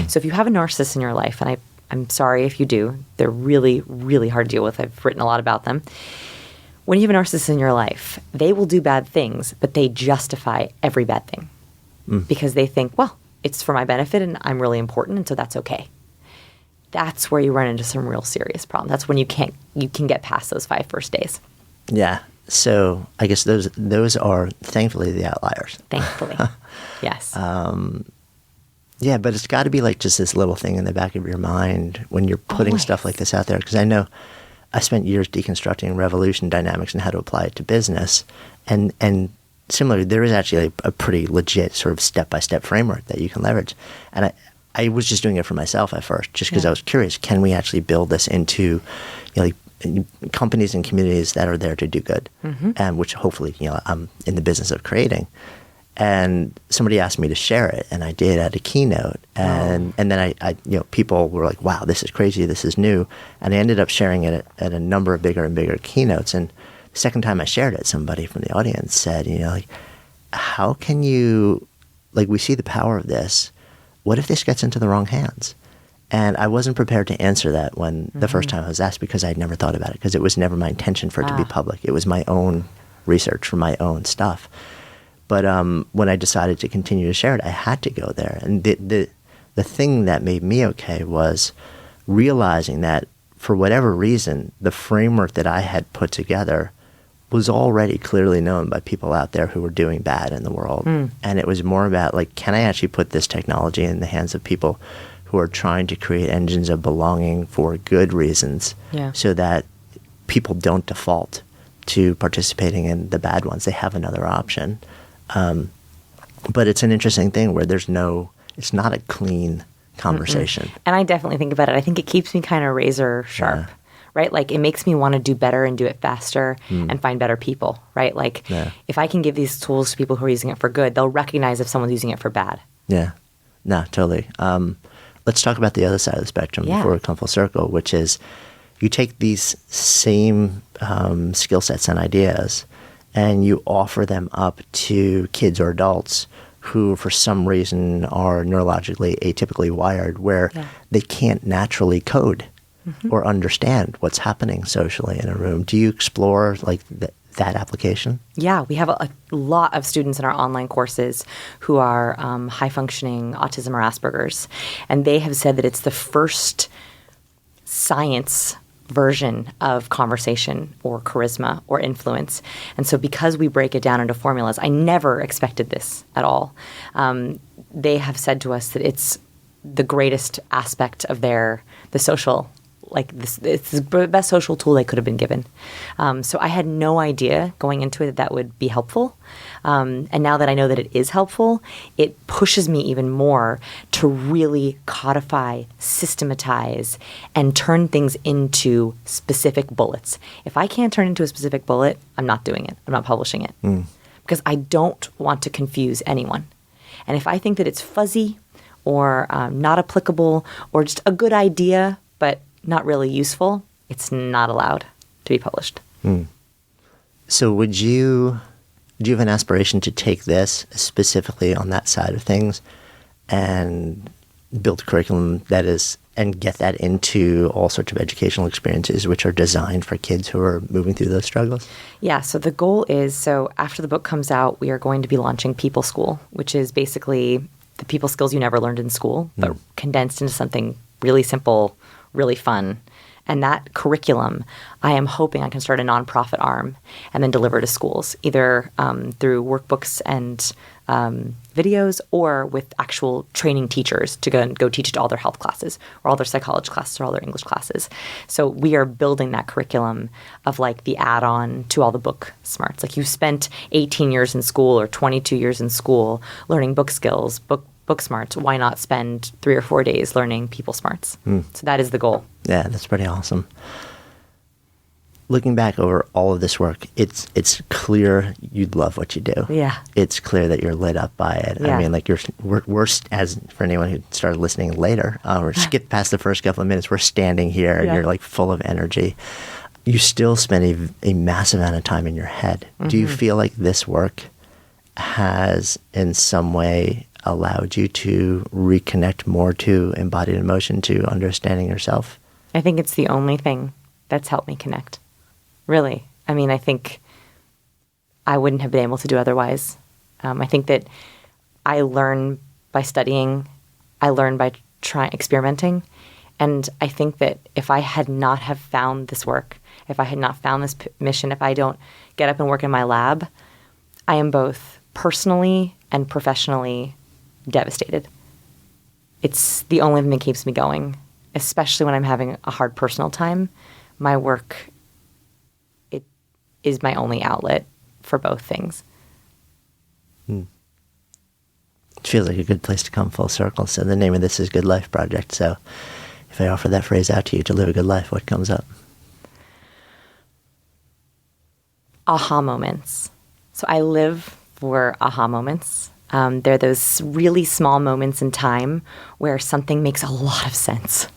So if you have a narcissist in your life, and I'm sorry if you do, they're really, really hard to deal with. I've written a lot about them. When you have a narcissist in your life, they will do bad things, but they justify every bad thing because they think, well, it's for my benefit and I'm really important, and so that's okay. That's where you run into some real serious problems. That's when you can get past those 5 first days. Yeah. So I guess those are thankfully the outliers. Thankfully. Yes. Yeah, but it's got to be like just this little thing in the back of your mind when you're putting stuff like this out there. Because I know I spent years deconstructing revolution dynamics and how to apply it to business. And similarly, there is actually a pretty legit sort of step-by-step framework that you can leverage. And I was just doing it for myself at first, just because I was curious, can we actually build this into companies and communities that are there to do good, and which hopefully I'm in the business of creating. And somebody asked me to share it, and I did at a keynote. And then I people were like, "Wow, this is crazy! This is new!" And I ended up sharing it at a number of bigger and bigger keynotes. And the second time I shared it, somebody from the audience said, "How can you we see the power of this? What if this gets into the wrong hands?" And I wasn't prepared to answer that when the first time I was asked, because I'd never thought about it, because it was never my intention for it to be public. It was my own research for my own stuff. But when I decided to continue to share it, I had to go there. And the thing that made me okay was realizing that for whatever reason, the framework that I had put together was already clearly known by people out there who were doing bad in the world. And it was more about, can I actually put this technology in the hands of people who are trying to create engines of belonging for good reasons so that people don't default to participating in the bad ones. They have another option. But it's an interesting thing where it's not a clean conversation. And I definitely think about it. I think it keeps me kind of razor sharp, right? It makes me want to do better and do it faster and find better people, right? If I can give these tools to people who are using it for good, they'll recognize if someone's using it for bad. Yeah. No, totally. Let's talk about the other side of the spectrum before we come full circle, which is you take these same skill sets and ideas and you offer them up to kids or adults who for some reason are neurologically atypically wired where they can't naturally code or understand what's happening socially in a room. Do you explore that application? Yeah, we have a lot of students in our online courses who are high-functioning autism or Asperger's, and they have said that it's the first science version of conversation or charisma or influence. And so because we break it down into formulas, I never expected this at all. They have said to us that it's the greatest aspect of the social, it's the best social tool they could have been given. So I had no idea going into it that would be helpful. And now that I know that it is helpful, it pushes me even more to really codify, systematize, and turn things into specific bullets. If I can't turn into a specific bullet, I'm not doing it. I'm not publishing it. Because I don't want to confuse anyone. And if I think that it's fuzzy or not applicable or just a good idea but not really useful, it's not allowed to be published. So do you have an aspiration to take this specifically on that side of things and build a curriculum and get that into all sorts of educational experiences which are designed for kids who are moving through those struggles? Yeah, so the goal is, after the book comes out, we are going to be launching People School, which is basically the people skills you never learned in school, but condensed into something really simple, really fun. And that curriculum, I am hoping I can start a nonprofit arm and then deliver to schools, either through workbooks and videos or with actual training teachers to go teach it to all their health classes or all their psychology classes or all their English classes. So we are building that curriculum of the add-on to all the book smarts. Like you spent 18 years in school or 22 years in school learning book skills, book smarts. Why not spend 3 or 4 days learning people smarts? So that is the goal. Yeah, that's pretty awesome. Looking back over all of this work, it's clear you love what you do. Yeah. It's clear that you're lit up by it. Yeah. I mean, we're as for anyone who started listening later or skipped past the first couple of minutes, we're standing here and you're full of energy. You still spend a massive amount of time in your head. Do you feel like this work has in some way allowed you to reconnect more to embodied emotion, to understanding yourself? I think it's the only thing that's helped me connect. Really. I mean, I think I wouldn't have been able to do otherwise. I think that I learn by studying. I learn by experimenting. And I think that if I had not have found this work, if I had not found this mission, if I don't get up and work in my lab, I am both personally and professionally devastated. It's the only thing that keeps me going, especially when I'm having a hard personal time. My work, it is my only outlet for both things. It feels like a good place to come full circle. So the name of this is Good Life Project. So if I offer that phrase out to you, to live a good life, what comes up? Aha moments. So I live for aha moments. They're those really small moments in time where something makes a lot of sense.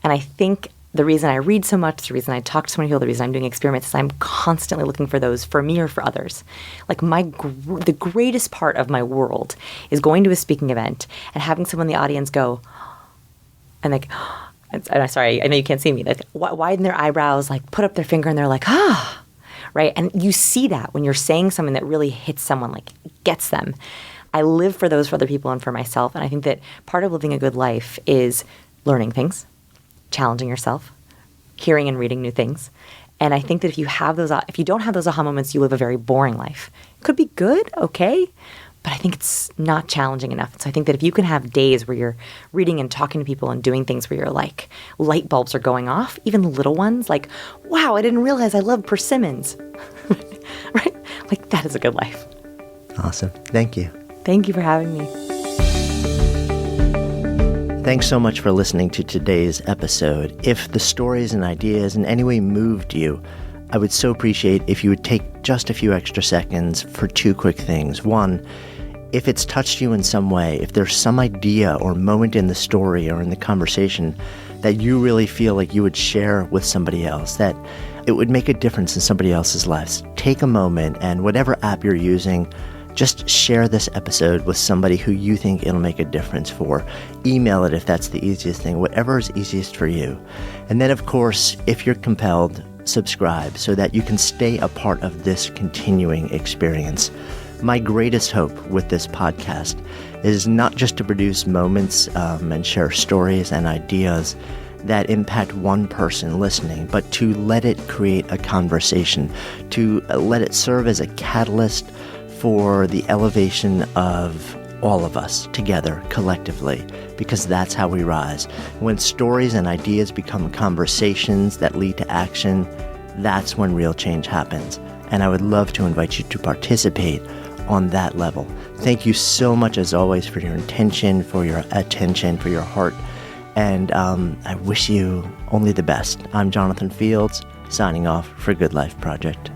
And I think the reason I read so much, the reason I talk to so many people, the reason I'm doing experiments is I'm constantly looking for those for me or for others. Like the greatest part of my world is going to a speaking event and having someone in the audience go, and and I'm sorry, I know you can't see me, widen their eyebrows, put up their finger and they're like, right? And you see that when you're saying something that really hits someone, gets them. I live for those for other people and for myself. And I think that part of living a good life is learning things, challenging yourself, hearing and reading new things. And I think that if you don't have those aha moments, you live a very boring life. It could be good, okay, but I think it's not challenging enough. So I think that if you can have days where you're reading and talking to people and doing things where you're light bulbs are going off, even little ones, wow, I didn't realize I love persimmons, right? That is a good life. Awesome. Thank you. Thank you for having me. Thanks so much for listening to today's episode. If the stories and ideas in any way moved you, I would so appreciate if you would take just a few extra seconds for 2 quick things. 1, if it's touched you in some way, if there's some idea or moment in the story or in the conversation that you really feel like you would share with somebody else, that it would make a difference in somebody else's lives, take a moment and whatever app you're using, just share this episode with somebody who you think it'll make a difference for. Email it if that's the easiest thing, whatever is easiest for you. And then, of course, if you're compelled, subscribe so that you can stay a part of this continuing experience. My greatest hope with this podcast is not just to produce moments and share stories and ideas that impact one person listening, but to let it create a conversation, to let it serve as a catalyst for the elevation of all of us together collectively, because that's how we rise. When stories and ideas become conversations that lead to action, that's when real change happens. And I would love to invite you to participate on that level. Thank you so much, as always, for your intention, for your attention, for your heart. And I wish you only the best. I'm Jonathan Fields, signing off for Good Life Project.